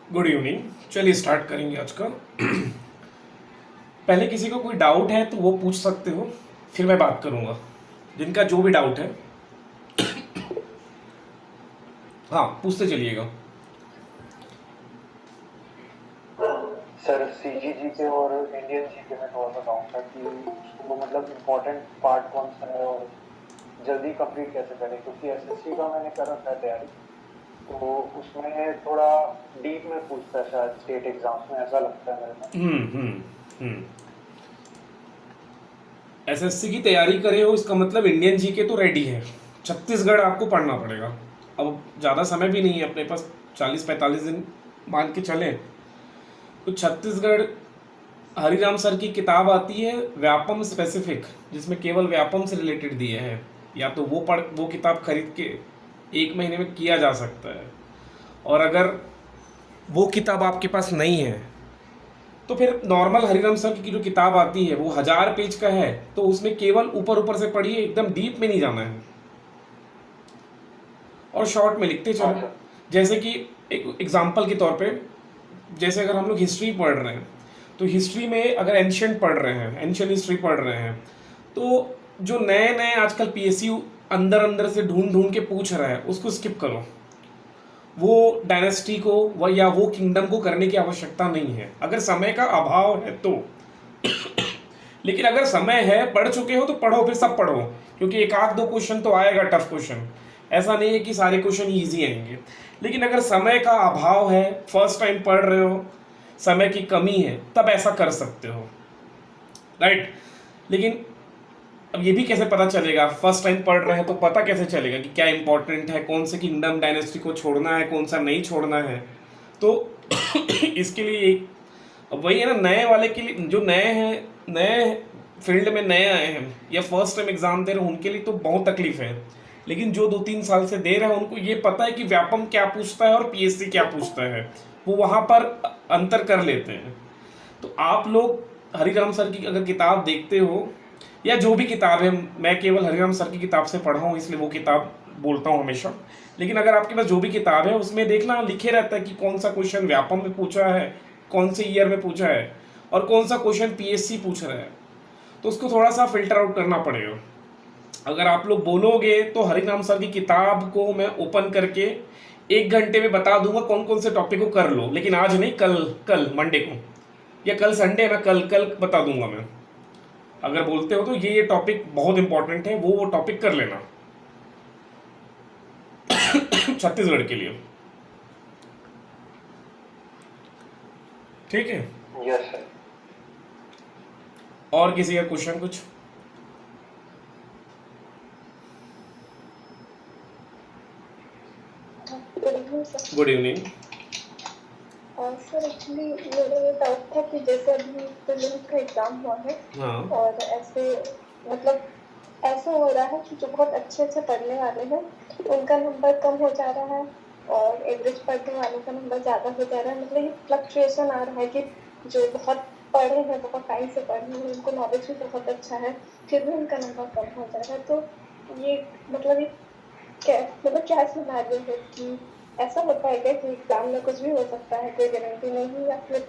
Good evening. चलिए start करेंगे आज का। पहले किसी को कोई डाउट है तो वो पूछ सकते हो, फिर मैं बात करूंगा। जिनका जो भी डाउट है, हाँ पूछते चलिएगा। सर सीजीजी के और इंडियन जीके में थोड़ा सा डाउट था कि उसको मतलब इम्पोर्टेंट पार्ट कौन सा है और जल्दी कंप्लीट कैसे करें, क्योंकि एसएससी का मैंने कर रखा है तैयारी। तो उसमें थोड़ा डीप में पूछता है शायद स्टेट एग्जाम्स में, ऐसा लगता है मेरे को। हम्म। एसएससी की तैयारी करे हो इसका मतलब इंडियन जीके तो रेडी है। छत्तीसगढ़ आपको पढ़ना पड़ेगा। अब ज़्यादा समय भी नहीं है अपने पास, 40-45 दिन मान के चले तो छत्तीसगढ़। हरिराम सर की किताब आती है व्यापम स्पेसिफिक, जिसमें केवल व्यापम से रिलेटेड दिए हैं। या तो वो किताब खरीद के 1 महीने में किया जा सकता है। और अगर वो किताब आपके पास नहीं है तो फिर नॉर्मल हरिराम सर की जो किताब आती है वो 1000 पेज का है, तो उसमें केवल ऊपर ऊपर से पढ़िए, एकदम डीप में नहीं जाना है और शॉर्ट में लिखते हाँ चलो। सर। जैसे कि एक एग्जाम्पल के तौर पे, जैसे अगर हम लोग हिस्ट्री पढ़ रहे हैं तो हिस्ट्री में अगर एंशियंट पढ़ रहे हैं, एंशियंट हिस्ट्री पढ़ रहे हैं, तो जो नए नए आजकल पीएसयू अंदर अंदर से ढूंढ ढूंढ के पूछ रहा है उसको स्किप करो। वो डायनेस्टी को या वो किंगडम को करने की आवश्यकता नहीं है अगर समय का अभाव है तो। लेकिन अगर समय है, पढ़ चुके हो तो पढ़ो, फिर सब पढ़ो, क्योंकि एक आध दो क्वेश्चन तो आएगा टफ क्वेश्चन। ऐसा नहीं है कि सारे क्वेश्चन इजी आएंगे। लेकिन अगर समय का अभाव है, फर्स्ट टाइम पढ़ रहे हो, समय की कमी है, तब ऐसा कर सकते हो, राइट। लेकिन अब ये भी कैसे पता चलेगा, फर्स्ट टाइम पढ़ रहे हैं तो पता कैसे चलेगा कि क्या इंपॉर्टेंट है, कौन से किंगडम डायनेस्टी को छोड़ना है, कौन सा नहीं छोड़ना है। तो इसके लिए एक, अब वही है ना, नए वाले के लिए, जो नए हैं, नए फील्ड में नए आए हैं या फर्स्ट टाइम एग्जाम दे रहे हैं, उनके लिए तो बहुत तकलीफ है। लेकिन जो 2-3 साल से दे रहे हैं उनको ये पता है कि व्यापम क्या पूछता है और पीएससी क्या पूछता है, वो वहाँ पर अंतर कर लेते हैं। तो आप लोग हरिराम सर की अगर किताब देखते हो, या जो भी किताब है, मैं केवल हरिराम सर की किताब से पढ़ा हूँ इसलिए वो किताब बोलता हूँ हमेशा। लेकिन अगर आपके पास जो भी किताब है उसमें देखना लिखे रहता है कि कौन सा क्वेश्चन व्यापम में पूछा है, कौन से ईयर में पूछा है, और कौन सा क्वेश्चन पीएससी पूछ रहा है। तो उसको थोड़ा सा फिल्टर आउट करना पड़ेगा। अगर आप लोग बोलोगे तो हरिराम सर की किताब को मैं ओपन करके 1 घंटे में बता दूंगा कौन कौन से टॉपिक को कर लो, लेकिन आज नहीं, कल, कल मंडे को, या कल संडे है ना, कल कल बता दूंगा मैं। अगर बोलते हो तो ये टॉपिक बहुत इंपॉर्टेंट है, वो टॉपिक कर लेना छत्तीसगढ़ के लिए, ठीक है। Yes sir. और किसी का क्वेश्चन कुछ? Good evening sir. Good evening. Sir actually मेरा ये डाउट था कि जैसे अभी प्रीलिम्स का एग्जाम हुआ है हाँ। और ऐसे मतलब ऐसा हो रहा है कि जो बहुत अच्छे से पढ़ने वाले हैं उनका नंबर कम हो जा रहा है और एवरेज पढ़ने वालों का नंबर ज़्यादा हो जा रहा है। मतलब ये फ्लक्चुएशन आ रहा है कि जो बहुत पढ़े हैं, बहुत टाइम से पढ़े हैं, उनको नॉलेज भी बहुत अच्छा है, फिर भी उनका नंबर कम हो जा रहा है। तो ये मतलब ये क्या मतलब क्या सिनेरियो है कि ऐसा होता है क्या कि एग्जाम में कुछ भी हो सकता है, कोई गारंटी नहीं, या फिर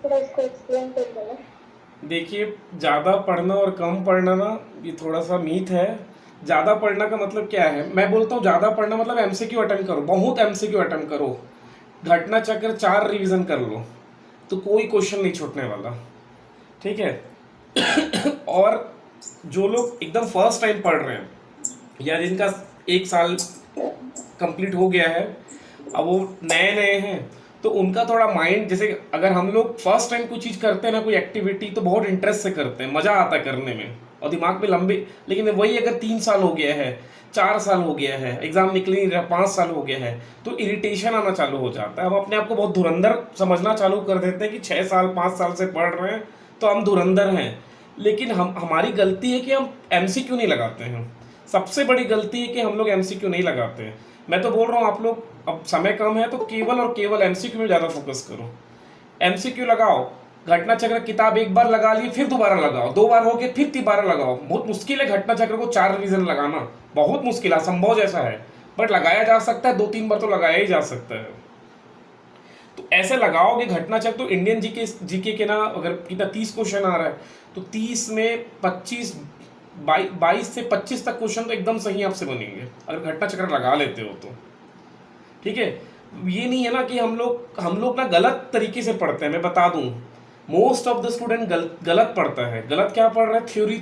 थोड़ा इसको एक्सप्लेन कर देना। देखिए, ज़्यादा पढ़ना और कम पढ़ना ना, ये थोड़ा सा मीथ है। ज़्यादा पढ़ना का मतलब क्या है, मैं बोलता हूँ ज़्यादा पढ़ना मतलब एमसीक्यू अटेम्प्ट करो, बहुत एमसीक्यू अटेम्प्ट करो, घटना चक्र 4 रिवीजन कर लो, तो कोई क्वेश्चन नहीं छूटने वाला, ठीक है। और जो लोग एकदम फर्स्ट टाइम पढ़ रहे हैं या जिनका 1 साल कंप्लीट हो गया है, अब वो नए नए हैं, तो उनका थोड़ा माइंड, जैसे अगर हम लोग फर्स्ट टाइम कोई चीज़ करते हैं ना, कोई एक्टिविटी, तो बहुत इंटरेस्ट से करते हैं, मज़ा आता है करने में और दिमाग में लंबे। लेकिन वही अगर 3 साल हो गया है, 4 साल हो गया है, एग्जाम निकल नहीं रहा, 5 साल हो गया है, तो इरिटेशन आना चालू हो जाता है। हम अपने आप को बहुत धुरंधर समझना चालू कर देते हैं कि 6 साल 5 साल से पढ़ रहे हैं तो हम धुरंधर हैं। लेकिन हमारी गलती है कि हम एमसीक्यू नहीं लगाते हैं। सबसे बड़ी गलती है कि हम लोग एमसीक्यू नहीं लगाते हैं। मैं तो बोल रहा हूँ आप लोग, अब समय कम है तो केवल और केवल एमसीक्यू में ज़्यादा फोकस करो। एमसीक्यू लगाओ, घटना चक्र किताब एक बार लगा ली, फिर दोबारा लगाओ, 2 बार हो गए फिर 3 बार लगाओ। बहुत मुश्किल है घटना चक्र को 4 रिवीजन लगाना, बहुत मुश्किल है, असंभव जैसा है, बट लगाया जा सकता है, 2-3 बार तो लगाया ही जा सकता है। तो ऐसे लगाओगे घटना चक्र तो इंडियन जीके के ना अगर कितना 30 क्वेश्चन आ रहा है तो 30 में 22 से 25 तक क्वेश्चन तो एकदम सही आपसे बनेंगे अगर घटना चक्र लगा लेते हो तो। ठीक है, ये नहीं है ना कि हम लोग ना गलत तरीके से पढ़ते हैं। मैं बता दूं, मोस्ट ऑफ द स्टूडेंट गलत पढ़ता है। गलत क्या पढ़ रहा है? थ्योरी,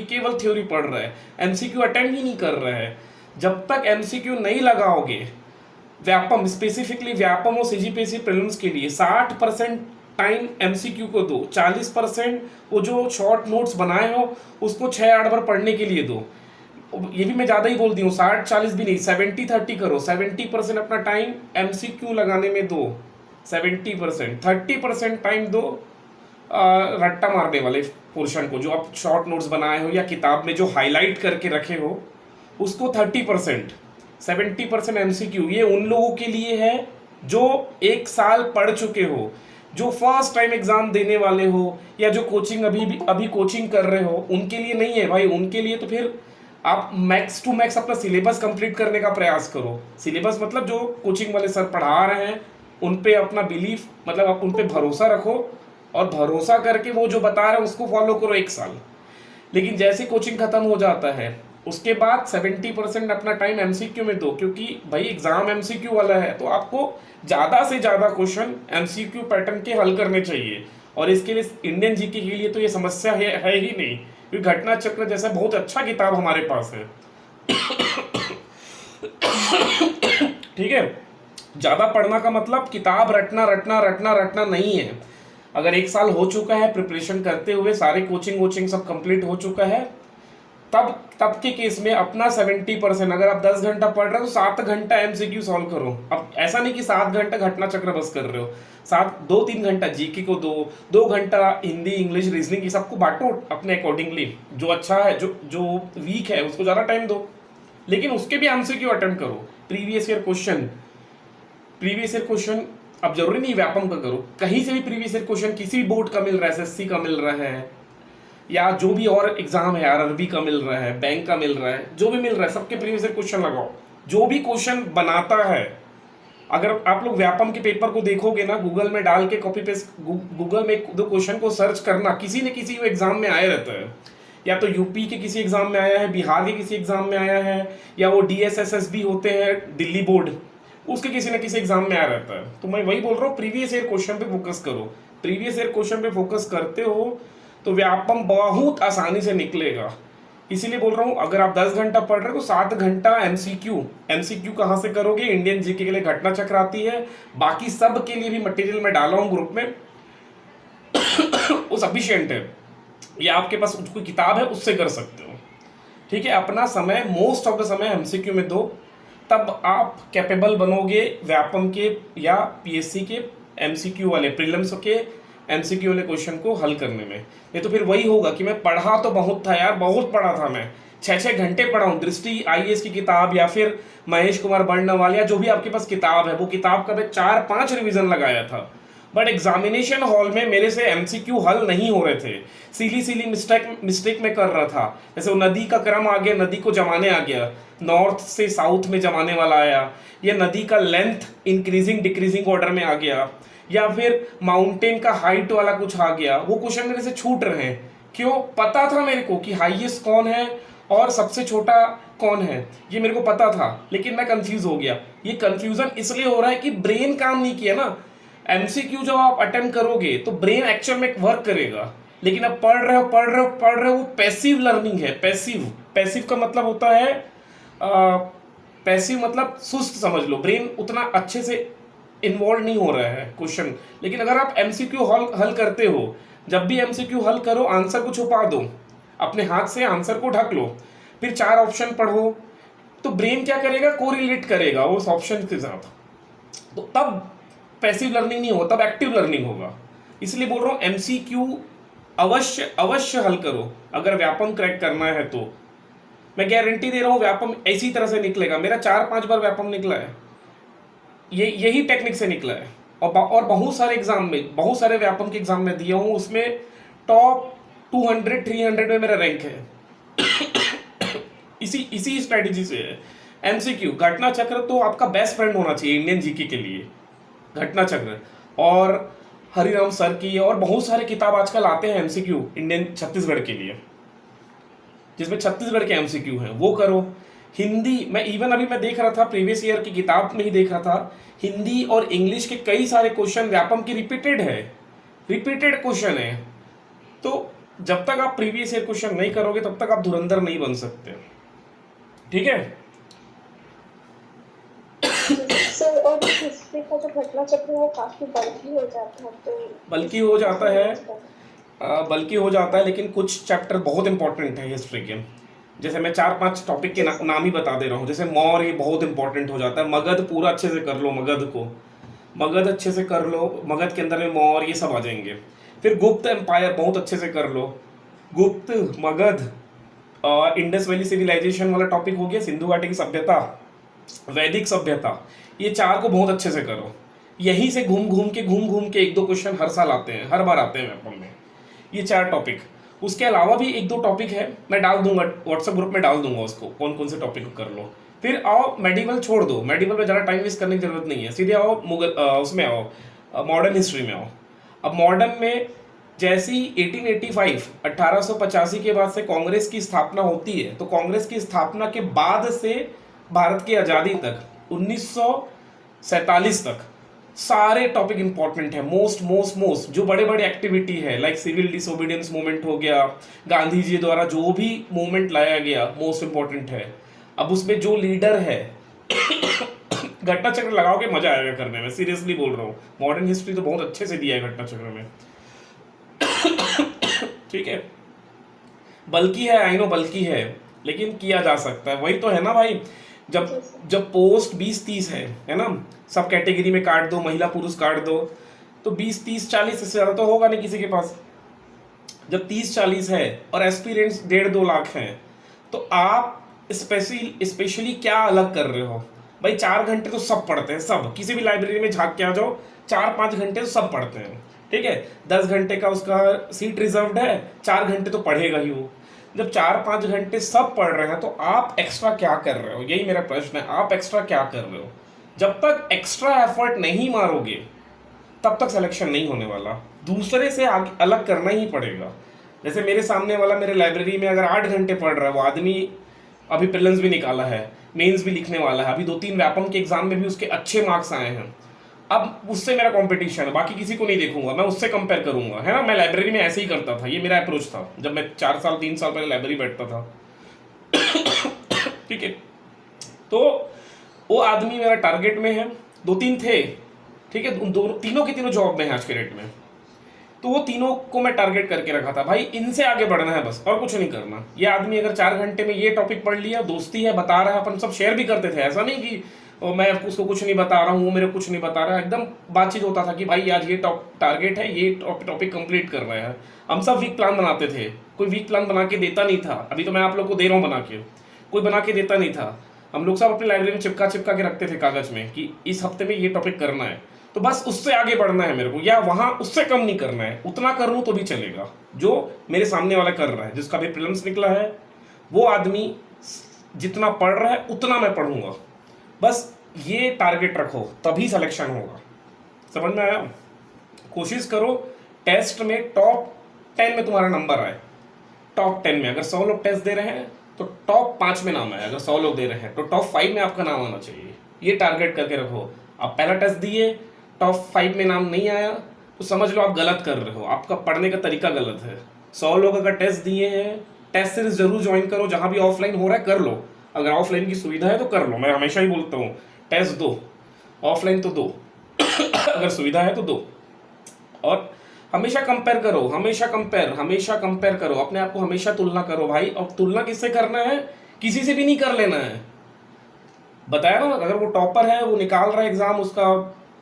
केवल थ्योरी पढ़ रहा है, एमसीक्यू अटेम्प्ट ही नहीं कर रहा है। जब तक एमसीक्यू नहीं लगाओगे व्यापम, स्पेसिफिकली व्यापम और सीजीपीएससी प्रीलिम्स के लिए 60% टाइम एमसीक्यू को दो, 40% वो जो शॉर्ट नोट्स बनाए हो उसको 6-8 बार पढ़ने के लिए दो। ये भी मैं ज़्यादा ही बोल दी हूँ, 60-40 भी नहीं, 70-30 करो। 70% अपना टाइम एमसीक्यू लगाने में दो, 70%, 30% टाइम दो रट्टा मारने वाले पोर्शन को, जो आप शॉर्ट नोट्स बनाए हो या किताब में जो हाईलाइट करके रखे हो उसको 30%। 70% एमसीक्यू ये उन लोगों के लिए है जो 1 साल पढ़ चुके हो, जो फर्स्ट टाइम एग्जाम देने वाले हो, या जो कोचिंग अभी कोचिंग कर रहे हो, उनके लिए नहीं है भाई। उनके लिए तो फिर आप मैक्स टू मैक्स अपना सिलेबस कंप्लीट करने का प्रयास करो। सिलेबस मतलब जो कोचिंग वाले सर पढ़ा रहे हैं उन पे अपना बिलीफ, मतलब आप उन पे भरोसा रखो और भरोसा करके वो जो बता रहे हैं उसको फॉलो करो 1 साल। लेकिन जैसे कोचिंग खत्म हो जाता है उसके बाद 70% अपना टाइम एमसीक्यू में दो, क्योंकि भाई एग्जाम एमसीक्यू वाला है तो आपको ज़्यादा से ज़्यादा क्वेश्चन एमसीक्यू पैटर्न के हल करने चाहिए। और इसके लिए इंडियन जीके के लिए तो ये समस्या है ही नहीं, क्योंकि घटना चक्र जैसा बहुत अच्छा किताब हमारे पास है। ठीक है, ज़्यादा पढ़ना का मतलब किताब रटना नहीं है। अगर 1 साल हो चुका है प्रिपरेशन करते हुए, सारे कोचिंग सब कंप्लीट हो चुका है, तब के केस में अपना 70%, अगर आप 10 घंटा पढ़ रहे हो तो 7 घंटा एमसीक्यू सॉल्व करो। अब ऐसा नहीं कि 7 घंटा घटना चक्र बस कर रहे हो, 2-3 घंटा जीके को दो, 2 घंटा हिंदी इंग्लिश रीजनिंग, ये सबको बांटो अपने अकॉर्डिंगली। जो अच्छा है, जो वीक है उसको ज़्यादा टाइम दो, लेकिन उसके भी एमसीक्यू अटेम्प्ट करो। प्रीवियस ईयर क्वेश्चन अब जरूरी नहीं व्यापम का करो, कहीं से भी प्रीवियस ईयर क्वेश्चन किसी भी बोर्ड का मिल रहा है, एसएससी का मिल रहा है या जो भी और एग्जाम है, आरआरबी का मिल रहा है, बैंक का मिल रहा है, जो भी मिल रहा है सबके प्रीवियस ईयर क्वेश्चन लगाओ। जो भी क्वेश्चन बनाता है, अगर आप लोग व्यापम के पेपर को देखोगे ना, गूगल में डाल के कॉपी पेस्ट, गूगल में दो क्वेश्चन को सर्च करना, किसी न किसी एग्जाम में आया रहता है। या तो यूपी के किसी एग्जाम में आया है, बिहार के किसी एग्जाम में आया है, या वो DSSS होते हैं दिल्ली बोर्ड, उसके किसी न किसी एग्जाम में आया रहता है। तो मैं वही बोल रहा हूँ, प्रीवियस ईयर क्वेश्चन पे फोकस करो। प्रीवियस ईयर क्वेश्चन पे फोकस करते हो तो व्यापम बहुत आसानी से निकलेगा। इसीलिए बोल रहा हूँ, अगर आप 10 घंटा पढ़ रहे हो तो 7 घंटा एमसीक्यू कहाँ से करोगे? इंडियन जीके के लिए घटना चक्र आती है, बाकी सब के लिए भी मटेरियल मैं डाला हूँ ग्रुप में, वो सफिशिएंट है। या आपके पास कोई किताब है उससे कर सकते हो। ठीक है, अपना समय मोस्ट ऑफ द समय एमसीक्यू में दो, तब आप कैपेबल बनोगे व्यापम के या पीएससी के एमसीक्यू वाले, प्रीलिम्स के एमसीक्यू वाले क्वेश्चन को हल करने में। नहीं तो फिर वही होगा कि मैं पढ़ा तो बहुत था यार, बहुत पढ़ा था, मैं 6-6 घंटे पढ़ा हूँ। दृष्टि आईएएस की किताब या फिर महेश कुमार बर्णवाल या जो भी आपके पास किताब है, वो किताब का मैं 4-5 रिवीजन लगाया था, बट एग्जामिनेशन हॉल में मेरे से एमसीक्यू हल नहीं हो रहे थे। सीली मिस्टेक में कर रहा था। जैसे वो नदी का क्रम आ गया, नदी को जमाने आ गया, नॉर्थ से साउथ में जमाने वाला आया, या नदी का लेंथ इंक्रीजिंग डिक्रीजिंग ऑर्डर में आ गया, या फिर माउंटेन का हाइट वाला कुछ आ गया। वो क्वेश्चन मेरे से छूट रहे हैं। क्यों? पता था मेरे को कि हाईएस्ट कौन है और सबसे छोटा कौन है, ये मेरे को पता था, लेकिन मैं कंफ्यूज हो गया। ये कंफ्यूजन इसलिए हो रहा है कि ब्रेन काम नहीं किया ना। एमसीक्यू जब आप अटेम्प्ट करोगे तो ब्रेन एक्चुअल में वर्क करेगा, लेकिन अब पढ़ रहे हो, वो पैसिव लर्निंग है। पैसिव का मतलब होता है, पैसिव मतलब सुस्त समझ लो, ब्रेन उतना अच्छे से इन्वॉल्व नहीं हो रहा है क्वेश्चन। लेकिन अगर आप एमसीक्यू हल करते हो, जब भी एमसीक्यू हल करो आंसर को छुपा दो, अपने हाथ से आंसर को ढक लो, फिर 4 ऑप्शन पढ़ो, तो ब्रेन क्या करेगा? कोरिलेट करेगा उस ऑप्शन के साथ। तो तब पैसिव लर्निंग नहीं होगा, तब एक्टिव लर्निंग होगा। इसलिए बोल रहा हूँ एमसीक्यू अवश्य हल करो अगर व्यापम क्रैक करना है तो। मैं गारंटी दे रहा हूँ व्यापम इसी तरह से निकलेगा। मेरा 4-5 बार व्यापम निकला है, यही टेक्निक से निकला है। और बहुत सारे एग्जाम में, बहुत सारे व्यापम के एग्जाम में दिया हूँ, उसमें टॉप 200-300 में मेरा रैंक है। इसी स्ट्रेटेजी से है। एमसीक्यू घटना चक्र तो आपका बेस्ट फ्रेंड होना चाहिए इंडियन जीके के लिए। घटना चक्र, और हरिराम सर की, और बहुत सारे किताब आजकल आते हैं एमसीक्यू इंडियन छत्तीसगढ़ के लिए, जिसमें छत्तीसगढ़ के एमसीक्यू हैं, वो करो। हिंदी मैं इवन अभी मैं देख रहा था, प्रीवियस ईयर की किताब में ही देख रहा था, हिंदी और इंग्लिश के कई सारे क्वेश्चन व्यापम की रिपीटेड है, रिपीटेड क्वेश्चन है। तो जब तक आप प्रीवियस ईयर क्वेश्चन नहीं करोगे तब तक आप धुरंधर नहीं बन सकते, ठीक है। सर और हिस्ट्री का जो घटना चक्र है वो काफी बल्कि हो जाता है, तो बल्कि हो जाता है, बल्कि हो जाता है, लेकिन कुछ चैप्टर बहुत इंपॉर्टेंट है हिस्ट्री के। जैसे मैं 4-5 टॉपिक के नाम ही बता दे रहा हूँ। जैसे मौर्य बहुत इंपॉर्टेंट हो जाता है, मगध पूरा अच्छे से कर लो, मगध को, मगध अच्छे से कर लो, मगध के अंदर में मौर्य ये सब आ जाएंगे। फिर गुप्त एम्पायर बहुत अच्छे से कर लो, गुप्त, मगध, इंडस वैली सिविलाइजेशन वाला टॉपिक हो गया, सिंधु घाटी की सभ्यता, वैदिक सभ्यता, ये 4 को बहुत अच्छे से करो। यहीं से घूम घूम के 1-2 क्वेश्चन हर साल आते हैं, हर बार आते हैं वेपम में, ये 4 टॉपिक। उसके अलावा भी 1-2 टॉपिक है, मैं डाल दूंगा व्हाट्सएप ग्रुप में, डाल दूंगा उसको, कौन कौन से टॉपिक को कर लो। फिर आओ मेडिवल छोड़ दो, मेडिवल में ज़्यादा टाइम वेस्ट करने की जरूरत नहीं है, सीधे आओ मुगल उसमें आओ, मॉडर्न हिस्ट्री में आओ। अब मॉडर्न में जैसी 1885 1885 के बाद से कांग्रेस की स्थापना होती है, तो कांग्रेस की स्थापना के बाद से भारत की आज़ादी तक 1947 तक सारे टॉपिक इंपॉर्टेंट है। मोस्ट जो बड़े बड़े एक्टिविटी है, लाइक सिविल डिसोबीडियंस मूवमेंट हो गया, गांधी जी द्वारा जो भी मूवमेंट लाया गया, मोस्ट इंपॉर्टेंट है। अब उसमें जो लीडर है घटना चक्र लगाओगे मजा आएगा करने में, सीरियसली बोल रहा हूँ। मॉडर्न हिस्ट्री तो बहुत अच्छे से दिया है घटना चक्र में, ठीक है। बल्कि है, आई नो बल्कि है, लेकिन किया जा सकता है, वही तो है ना भाई। जब पोस्ट 20-30 है ना, सब कैटेगरी में काट दो, महिला पुरुष काट दो, तो 20-30-40 से ज़्यादा तो होगा नहीं किसी के पास। जब 30-40 है और एस्पिरेंट्स 1.5-2 लाख हैं, तो आप स्पेशली क्या अलग कर रहे हो भाई। 4 घंटे तो सब पढ़ते हैं, सब, किसी भी लाइब्रेरी में झाँक के आ जाओ, 4-5 घंटे तो सब पढ़ते हैं, ठीक है। 10 घंटे का उसका सीट रिजर्व्ड है, 4 घंटे तो पढ़ेगा ही वो। जब 4-5 घंटे सब पढ़ रहे हैं, तो आप एक्स्ट्रा क्या कर रहे हो, यही मेरा प्रश्न है, आप एक्स्ट्रा क्या कर रहे हो। जब तक एक्स्ट्रा एफर्ट नहीं मारोगे तब तक सिलेक्शन नहीं होने वाला, दूसरे से आगे अलग करना ही पड़ेगा। जैसे मेरे सामने वाला मेरे लाइब्रेरी में अगर 8 घंटे पढ़ रहा है, वो आदमी अभी प्रीलिम्स भी निकाला है, मेंस भी लिखने वाला है, अभी 2-3 व्यापम के एग्जाम में भी उसके अच्छे मार्क्स आए हैं, अब उससे मेरा कंपटीशन है, बाकी किसी को नहीं देखूंगा, मैं उससे कंपेयर करूंगा, है ना। मैं लाइब्रेरी में ऐसे ही करता था, ये मेरा अप्रोच था जब मैं 3 साल पहले लाइब्रेरी बैठता था, ठीक है। तो वो आदमी मेरा टारगेट में है, 2-3 थे, ठीक है, उन तीनों के तीनों जॉब में है आज के डेट में, तो वो तीनों को मैं टारगेट करके रखा था, भाई इनसे आगे बढ़ना है बस, और कुछ नहीं करना। ये आदमी अगर 4 घंटे में ये टॉपिक पढ़ लिया, दोस्ती है, बता रहा है, अपन सब शेयर भी करते थे, ऐसा नहीं कि और मैं उसको कुछ नहीं बता रहा हूँ, वो मेरे को कुछ नहीं बता रहा है, एकदम बातचीत होता था कि भाई आज ये टारगेट है, ये टॉपिक कंप्लीट कर रहे हैं। हम सब वीक प्लान बनाते थे, कोई वीक प्लान बना के देता नहीं था, अभी तो मैं आप लोग को दे रहा हूँ बना के, कोई बना के देता नहीं था। हम लोग सब अपनी लाइब्रेरी में चिपका के रखते थे कागज में कि इस हफ्ते में ये टॉपिक करना है, तो बस उससे आगे बढ़ना है मेरे को, या वहाँ उससे कम नहीं करना है, उतना कर लूँ तो भी चलेगा जो मेरे सामने वाला कर रहा है, जिसका भी प्रीलिम्स निकला है, वो आदमी जितना पढ़ रहा है उतना मैं पढ़ूंगा, बस ये टारगेट रखो, तभी सिलेक्शन होगा। समझ में आया। कोशिश करो टेस्ट में टॉप 10 में तुम्हारा नंबर आए, टॉप 10 में। अगर 100 लोग टेस्ट दे रहे हैं तो टॉप 5 में नाम आए, अगर 100 लोग दे रहे हैं तो टॉप 5 में आपका नाम आना चाहिए, ये टारगेट करके रखो। आप पहला टेस्ट दिए, टॉप 5 में नाम नहीं आया, तो समझ लो आप गलत कर रहे हो, आपका पढ़ने का तरीका गलत है। 100 लोग अगर टेस्ट दिए हैं, टेस्ट सीरीज जरूर ज्वाइन करो, जहाँ भी ऑफलाइन हो रहा है कर लो, अगर ऑफलाइन की सुविधा है तो कर लो। मैं हमेशा ही बोलता हूँ टेस्ट दो, ऑफलाइन तो दो अगर सुविधा है तो दो, और हमेशा कंपेयर करो, हमेशा कंपेयर करो, अपने आप को हमेशा तुलना करो भाई। और तुलना किससे करना है, किसी से भी नहीं कर लेना है, बताया ना। अगर वो टॉपर है, वो निकाल रहा है एग्जाम, उसका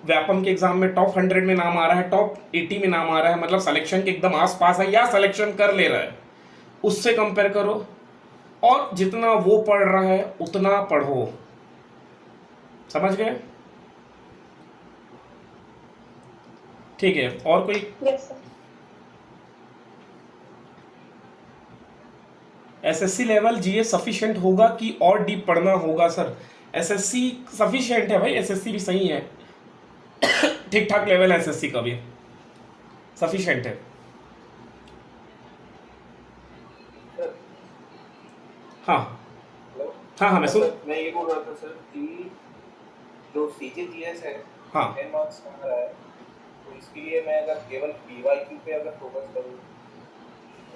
व्यापम के एग्जाम में टॉप 100 में नाम आ रहा है, टॉप 80 में नाम आ रहा है, मतलब सिलेक्शन के एकदम आसपास है या सिलेक्शन कर ले रहा है, उससे कंपेयर करो, और जितना वो पढ़ रहा है उतना पढ़ो। समझ गए, ठीक है। और कोई? Yes sir. SSC level GS sufficient होगा कि और डीप पढ़ना होगा? सर एसएससी सफिशिएंट है भाई, एसएससी भी सही है ठीक ठाक लेवल है एसएससी का भी, सफिशिएंट है। सर हाँ हेलो। हाँ हाँ मैं सुन। सर, मैं ये बोल रहा था सर कि जो सीजीजीएस है हाँ 10 मार्क्स का आ रहा है, तो इसके लिए मैं अगर केवल पीवाईक्यू पे अगर फोकस करूँ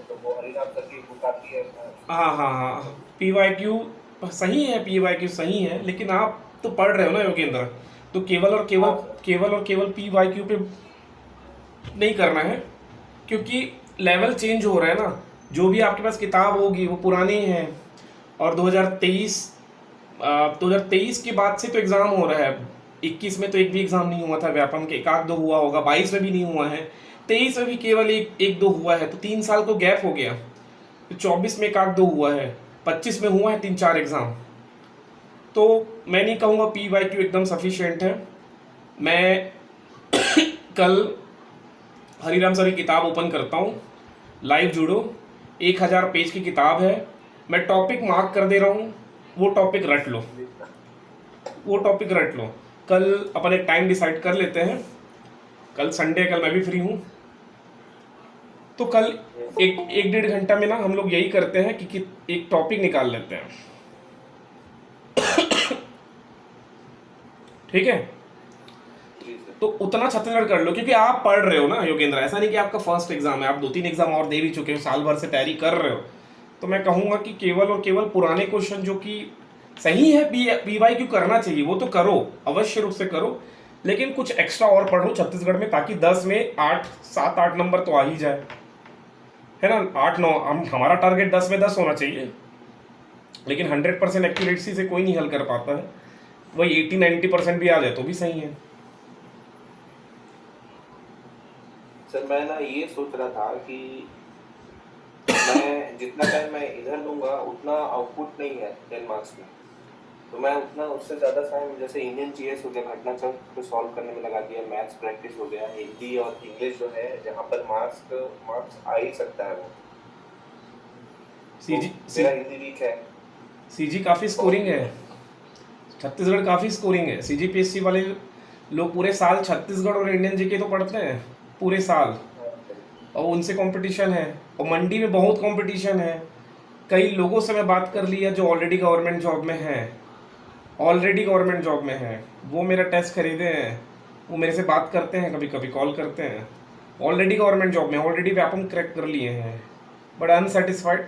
तो वो हरिनाम सर की बुक आती है हाँ हाँ हाँ, पीवाईक्यू सही है, पीवाईक्यू सही है, लेकिन आप तो पढ़ रहे हो ना योगेंद्र, तो केवल और केवल पीवाईक्यू पे नहीं करना है, क्योंकि लेवल चेंज हो रहा है ना। जो भी आपके पास किताब होगी वो पुरानी है, और 2023 के बाद से तो एग्ज़ाम हो रहा है। 21 में तो एक भी एग्ज़ाम नहीं हुआ था व्यापम के, एक आध दो हुआ होगा, 22 में भी नहीं हुआ है, 23 में भी केवल एक दो हुआ है, तो 3 साल को गैप हो गया। तो 24 में एक आध दो हुआ है, 25 में हुआ है 3-4 एग्ज़ाम। तो मैं नहीं कहूँगा पीवाईक्यू एकदम सफिशिएंट है। मैं कल हरिराम सर की किताब ओपन करता हूँ, लाइव जुड़ो, 1000 पेज की किताब है, मैं टॉपिक मार्क कर दे रहा हूँ, वो टॉपिक रट लो, वो टॉपिक रट लो। कल अपन एक टाइम डिसाइड कर लेते हैं, कल संडे, कल मैं भी फ्री हूँ, तो कल एक 1.5 घंटा में ना हम लोग यही करते हैं कि एक टॉपिक निकाल लेते हैं। ठीक है, जी सर। तो उतना छत्तीसगढ़ कर लो, क्योंकि आप पढ़ रहे हो ना योगेंद्र, ऐसा नहीं कि आपका फर्स्ट एग्जाम है, आप 2-3 एग्जाम और दे भी चुके हो, साल भर से तैयारी कर रहे हो। तो मैं कहूँगा कि केवल और केवल पुराने क्वेश्चन जो कि सही है पीवाईक्यू करना चाहिए, वो तो करो, अवश्य रूप से करो, लेकिन कुछ एक्स्ट्रा और पढ़ो छत्तीसगढ़ में, ताकि 10 में 7-8 नंबर तो आ ही जाए, है ना। 8-9, हमारा टारगेट 10 में 10 होना चाहिए, लेकिन 100% एक्यूरेसी से कोई नहीं हल कर पाता है, वही 80-90% भी आ जाए तो भी सही है। सर मैं ना ये सोच रहा था कि मैं जितना टाइम मैं इधर लूंगा उतना आउटपुट नहीं है 10 मार्क्स में, तो मैं उतना उससे ज़्यादा टाइम जैसे इंडियन जीएस हो गया, घटना चक्र को सॉल्व करने में लगा दिया, मैथ्स प्रैक्टिस हो गया, हिंदी और इंग्लिश जो है जहाँ पर मार्क्स आ ही सकता है वो। तो मेरा हिंदी वीक है। सीजी काफ़ी स्कोरिंग है, छत्तीसगढ़ काफ़ी स्कोरिंग है। सीजीपीएससी वाले लोग पूरे साल छत्तीसगढ़ और इंडियन जीके तो पढ़ते हैं पूरे साल, और उनसे कंपटीशन है, और मंडी में बहुत कंपटीशन है। कई लोगों से मैं बात कर लिया जो ऑलरेडी गवर्नमेंट जॉब में हैं, वो मेरा टेस्ट खरीदे हैं, वो मेरे से बात करते हैं, कभी कभी कॉल करते हैं, ऑलरेडी गवर्नमेंट जॉब में, ऑलरेडी व्यापम क्रैक कर लिए हैं, बट अनसेटिस्फाइड,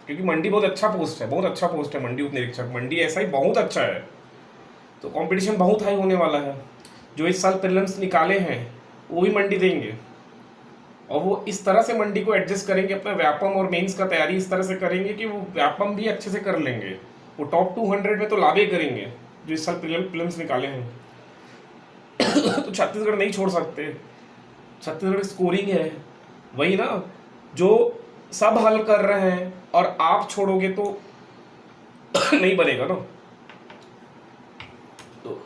क्योंकि मंडी बहुत अच्छा पोस्ट है, बहुत अच्छा पोस्ट है मंडी उप निरीक्षक, मंडी ऐसा ही बहुत अच्छा है, तो कंपटीशन बहुत हाई होने वाला है। जो इस साल प्रीलिम्स निकाले हैं वो भी मंडी देंगे, और वो इस तरह से मंडी को एडजस्ट करेंगे, अपना व्यापम और मेंस का तैयारी इस तरह से करेंगे कि वो व्यापम भी अच्छे से कर लेंगे, वो टॉप 200 में तो लाभे करेंगे जो इस साल प्रीलिम्स निकाले हैं। तो छत्तीसगढ़ नहीं छोड़ सकते, छत्तीसगढ़ स्कोरिंग है, वही ना, जो सब हल कर रहे हैं और आप छोड़ोगे तो नहीं बनेगा ना। तो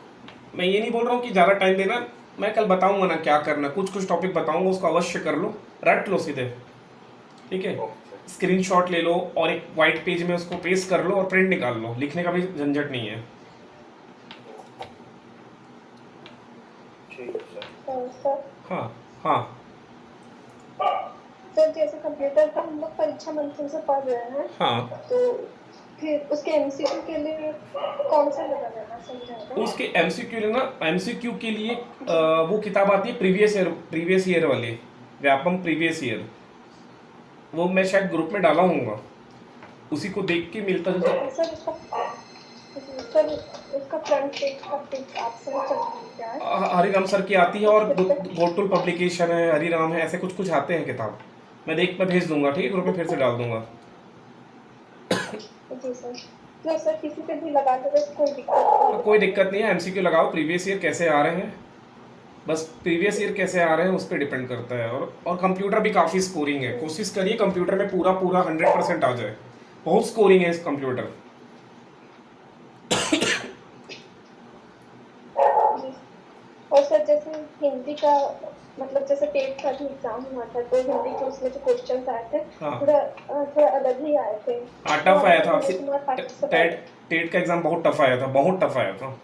मैं ये नहीं बोल रहा हूँ कि ज़्यादा टाइम देना, मैं कल बताऊंगा ना क्या करना, कुछ टॉपिक बताऊंगा, उसको अवश्य कर लो, रट लो सीधे, ठीक है। स्क्रीनशॉट ले लो और एक वाइट पेज में उसको पेस्ट कर लो और प्रिंट निकाल लो, लिखने का भी झंझट नहीं है। ठीक है सर। सर हाँ हाँ सर जैसे कंप्यूटर का हम लोग परीक्षा मंथन से पढ़ रहे हैं, हाँ, तो फिर उसके एमसीक्यू के लिए कौन सा लगाना समझाएगा? उसके एमसीक्यू के लिए वो किताब आती है प्रीवियस ईयर वाली, व्यापम प्रीवियस ईयर, वो मैं शायद ग्रुप में डाला हूँगा, उसी को देख के मिलता जुलता। सर उसका फ्रंट पेज का पिक आपसे क्या है? हरिराम सर की आती है, और गोटुल पब्लिकेशन है, हरिराम है, ऐसे कुछ आते हैं किताब, मैं भेज दूंगा, ठीक है, ग्रुप में फिर से डाल दूंगा। जी सर, तो सर किसी पे भी लगा दोगे तो कोई दिक्कत नहीं है, एमसीक्यू लगाओ, प्रीवियस ईयर कैसे आ रहे हैं, बस प्रीवियस ईयर कैसे आ रहे हैं उस पर डिपेंड करता है। और कंप्यूटर भी काफ़ी स्कोरिंग है, कोशिश करिए कंप्यूटर में पूरा 100% आ जाए, बहुत स्कोरिंग है इस कंप्यूटर। और सर जैसे हिंदी का मतलब जैसे टेट का भी एग्जाम हुआ था, तो हिंदी के उसमें जो क्वेश्चंस आए थे थोड़ा अलग ही आए थे। हाँ, टफ आया था, टेट का एग्जाम बहुत टफ आया था,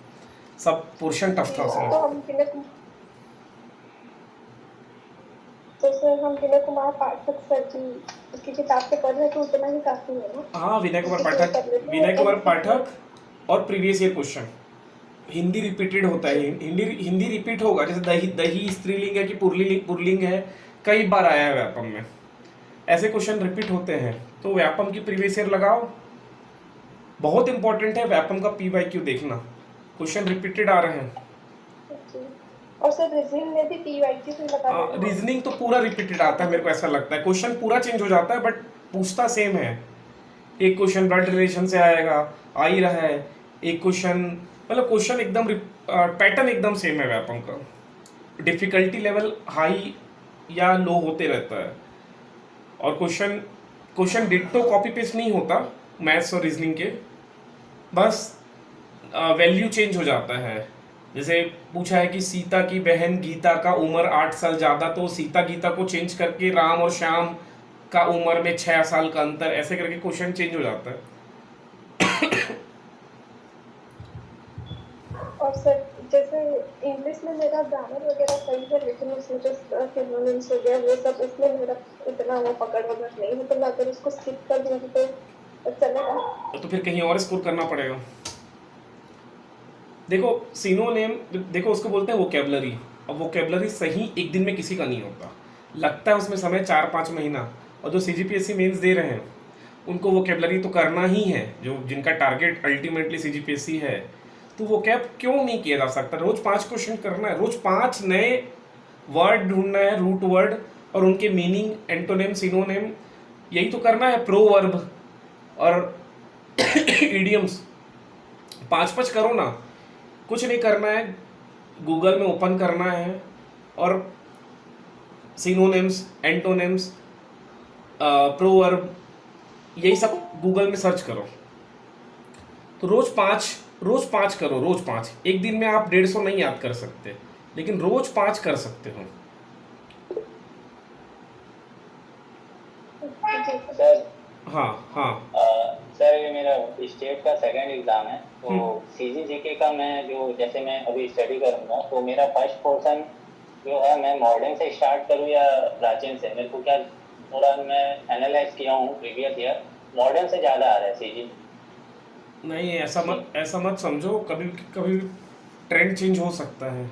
सब पोर्शन टफ था उसमें। तो सर हम विनय कुमार पाठक सर जी की किताब से पढ़ रहे तो उतना ही काफी है ना? हाँ, विनय कुमार उसके थ्रू पाठक, कर लेते हैं विनय कुमार MCQ। पाठक और previous year question. Hindi repeated होता है, हिंदी रिपीट होगा, जैसे दही दही स्त्रीलिंग है कि पुरलिंग पुरलिंग है, कई बार आया है व्यापम में, ऐसे क्वेश्चन रिपीट होते हैं। तो व्यापम की प्रीवियस ईयर लगाओ, बहुत इंपॉर्टेंट है व्यापम का PYQ देखना, क्वेश्चन रिपीटेड आ रहे हैं। जी। और सर रीजनिंग में भी PYQ से लगा देते हैं। रीजनिंग तो पूरा रिपीटेड आता है, मेरे को ऐसा लगता है, क्वेश्चन पूरा चेंज हो जाता है बट पूछता सेम है। एक क्वेश्चन ब्लड रिलेशन से आएगा, आ ही रहा है, एक क्वेश्चन, मतलब क्वेश्चन एकदम पैटर्न एकदम सेम है व्यापम का। डिफिकल्टी लेवल हाई या लो होते रहता है, और क्वेश्चन डिट्टो कॉपी पेस्ट नहीं होता मैथ्स और रीजनिंग के, बस वैल्यू चेंज हो जाता है। जैसे पूछा है कि सीता की बहन गीता का उम्र 8 साल ज़्यादा, तो सीता गीता को चेंज करके राम और श्याम का उम्र में 6 साल का अंतर, ऐसे करके क्वेश्चन चेंज हो जाता है। और सर जैसे इंग्लिश में मेरा ग्रामर वगैरह सही है, लेकिन उसमें जो सिनोनिम्स हो गया वो सब, उसमें मेरा इतना वो पकड़ वगैरह नहीं है, तो मैं अगर उसको स्किप कर दूँ तो चलेगा? तो फिर कहीं और स्कोर करना पड़ेगा। देखो सिनोनिम, देखो उसको बोलते हैं वोकेबलरी। अब वोकेबलरी सही एक दिन में किसी का नहीं होता, लगता है उसमें समय 4-5 महीना। और जो CGPSC मेंस दे रहे हैं उनको वोकेबलरी तो करना ही है, जो जिनका टारगेट अल्टीमेटली CGPSC है, तो वो कैप क्यों नहीं किया जा सकता? रोज 5 क्वेश्चन करना है, रोज 5 नए वर्ड ढूंढना है, रूट वर्ड और उनके मीनिंग, एंटोनिम, सिनोनिम, यही तो करना है। प्रोवर्ब और इडियम्स 5-5 करो ना, कुछ नहीं करना है, गूगल में ओपन करना है और सिनोनिम्स, एंटोनिम्स, प्रोवर्ब, यही सब गूगल में सर्च करो। तो रोज 5 करो, रोज 5। एक दिन में आप 150 नहीं याद कर सकते, लेकिन रोज 5 कर सकते हो। सर हाँ हाँ सर ये मेरा स्टेट का सेकंड एग्जाम है, तो CGJK का मैं जो जैसे मैं अभी स्टडी करूँगा, तो मेरा फर्स्ट पोर्शन जो है मैं मॉडर्न से स्टार्ट करूँ या प्राचीन से? मेरे को क्या, थोड़ा मैं एनालाइज किया हूँ प्रीवियस ईयर, मॉडर्न से ज़्यादा आ रहा है CG। नहीं, ऐसा मत समझो, कभी कभी ट्रेंड चेंज हो सकता है।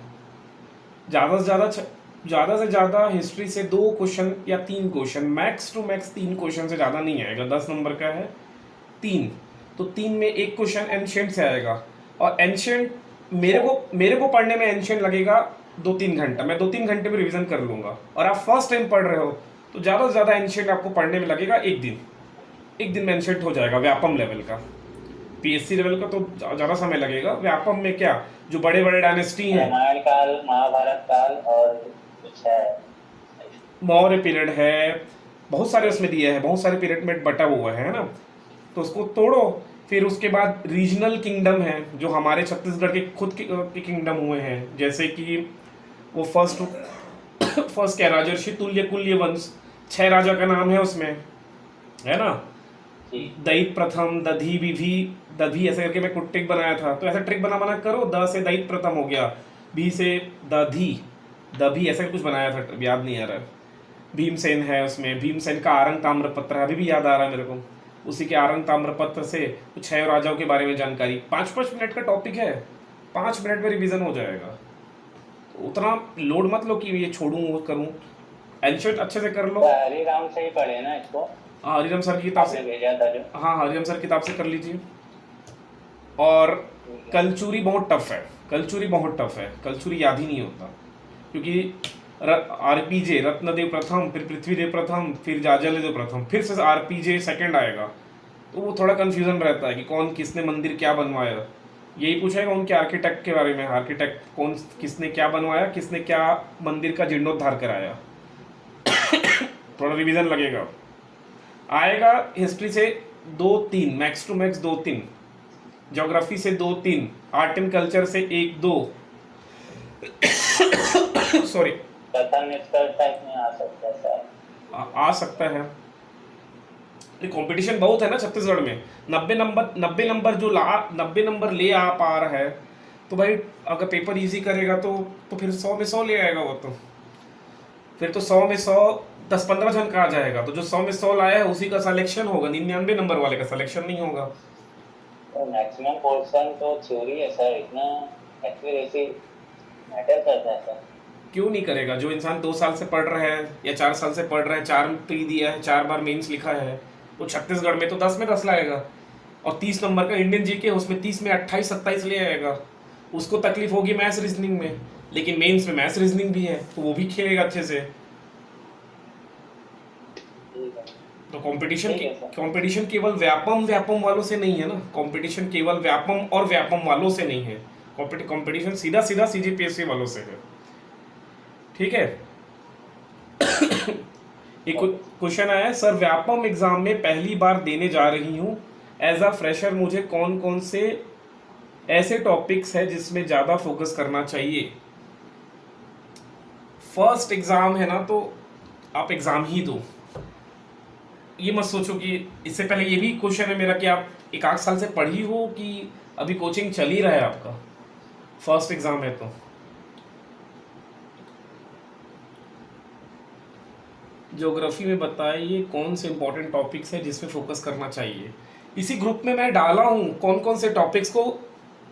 ज़्यादा से ज़्यादा हिस्ट्री से 2 क्वेश्चन या 3 question, max to max 3 question से ज़्यादा नहीं आएगा। 10 नंबर का है 3, तो 3 में 1 क्वेश्चन एंशिएंट से आएगा। और एंशिएंट मेरे को पढ़ने में एंशिएंट लगेगा 2-3 घंटा, मैं 2-3 घंटे में रिवीजन कर लूँगा। और आप फर्स्ट टाइम पढ़ रहे हो तो ज़्यादा से ज़्यादा एंशिएंट आपको पढ़ने में लगेगा 1 दिन में एंशिएंट हो जाएगा व्यापम लेवल का। PSC लेवल का तो ज़्यादा समय लगेगा। व्यापम में क्या, जो बड़े बड़े डायनेस्टी हैं, रामायण काल, महाभारत काल और कुछ है, मौर्य पीरियड है, बहुत सारे उसमें दिए हैं, बहुत सारे पीरियड में बटा हुआ है ना, तो उसको तोड़ो। फिर उसके बाद रीजनल किंगडम है, जो हमारे छत्तीसगढ़ के खुद के किंगडम हुए हैं, जैसे कि वो फर्स्ट क्या, राजर्षि तुल्य कुल्य वंश, 6 राजा का नाम है उसमें, है ना। दैत प्रथम, दधी, विधि, दधी, ऐसे करके मैं कुछ ट्रिक बनाया था, तो ऐसा ट्रिक बना करो। द से दैत प्रथम हो गया, भी से दधी, दभी, ऐसा कुछ बनाया था, याद नहीं आ रहा। भीमसेन है उसमें, भीमसेन का आरंग ताम्रपत्र अभी भी याद आ रहा है मेरे को, उसी के आरंग ताम्रपत्र से 6 राजाओं के बारे में जानकारी। 5-5 मिनट का टॉपिक है, 5 मिनट में रिवीजन हो जाएगा। तो उतना लोड मत लो कि ये छोड़ूं वो करूं, एंशिएंट अच्छे से कर लो। हरिराम से ही पढ़े ना इसको? हाँ, हरिराम सर की किताब से भेजा था जो। हाँ, हरिराम सर की किताब से कर लीजिए। और कलचुरी बहुत टफ है, कलचुरी याद ही नहीं होता, क्योंकि RPJ, रत्नदेव प्रथम, फिर पृथ्वीदेव प्रथम, फिर जाजलदेव प्रथम, फिर से RPJ सेकंड आएगा, तो वो थोड़ा कंफ्यूजन रहता है कि कौन किसने मंदिर क्या बनवाया। यही पूछेगा उनके आर्किटेक्ट के बारे में, आर्किटेक्ट कौन, किसने क्या बनवाया, किसने क्या मंदिर का जीर्णोद्धार कराया। थोड़ा रिवीजन लगेगा। आएगा हिस्ट्री से 2-3, मैक्स टू मैक्स 2-3, ज्योग्राफी से 2-3, आर्ट एंड कल्चर से 1-2 सॉरी, आ सकता है। कंपटीशन बहुत है ना छत्तीसगढ़ में। 90 नंबर ले आ पा रहा है, तो भाई अगर पेपर इजी करेगा तो फिर 100 में 100 ले आएगा वो तो। फिर तो 100 में 100 10-15 जन का आ जाएगा, तो जो 100 में 100 लाया है उसी का सिलेक्शन होगा, 99 नंबर वाले का सिलेक्शन नहीं होगा। तो मैक्सिमम पोर्शन तो थ्योरी है सर, इतना एक्यूरेसी मैटर करता है सर। क्यों नहीं करेगा? जो इंसान 2 साल से पढ़ रहा है या 4 साल से पढ़ रहा है, 4 प्री दिया है, 4 बार मेंस लिखा है, वो छत्तीसगढ़ में तो 10 में 10 लाएगा। और 30 नंबर का इंडियन जीके, उसमें 30 में 28-27 ले आएगा। उसको तकलीफ होगी मैथ्स रीजनिंग में, लेकिन मेंस में मैथ्स रीजनिंग भी है, तो वो भी खेलेगा अच्छे से। ठीक है। तो ठीक है सर। कंपटीशन केवल व्यापम वालों से नहीं है ना, कंपटीशन केवल व्यापम वालों से नहीं है, कंपटीशन सीधा सीधा सीजीपीएससी वालों से है। ठीक है। एक क्वेश्चन आया है, सर व्यापम एग्जाम में पहली बार देने जा रही हूँ, एज अ फ्रेशर मुझे कौन कौन से ऐसे टॉपिक्स है जिसमें ज़्यादा फोकस करना चाहिए? फर्स्ट एग्ज़ाम है ना, तो आप एग्ज़ाम ही दो। ये मत सोचो कि इससे पहले, ये भी क्वेश्चन है मेरा कि आप 1-8 साल से पढ़ी हो कि अभी कोचिंग चल ही रहा है आपका, फर्स्ट एग्ज़ाम है तो। ज्योग्राफी में बताइए कौन से इंपॉर्टेंट टॉपिक्स है जिस पे फोकस करना चाहिए। इसी ग्रुप में मैं डाला हूँ कौन कौन से टॉपिक्स को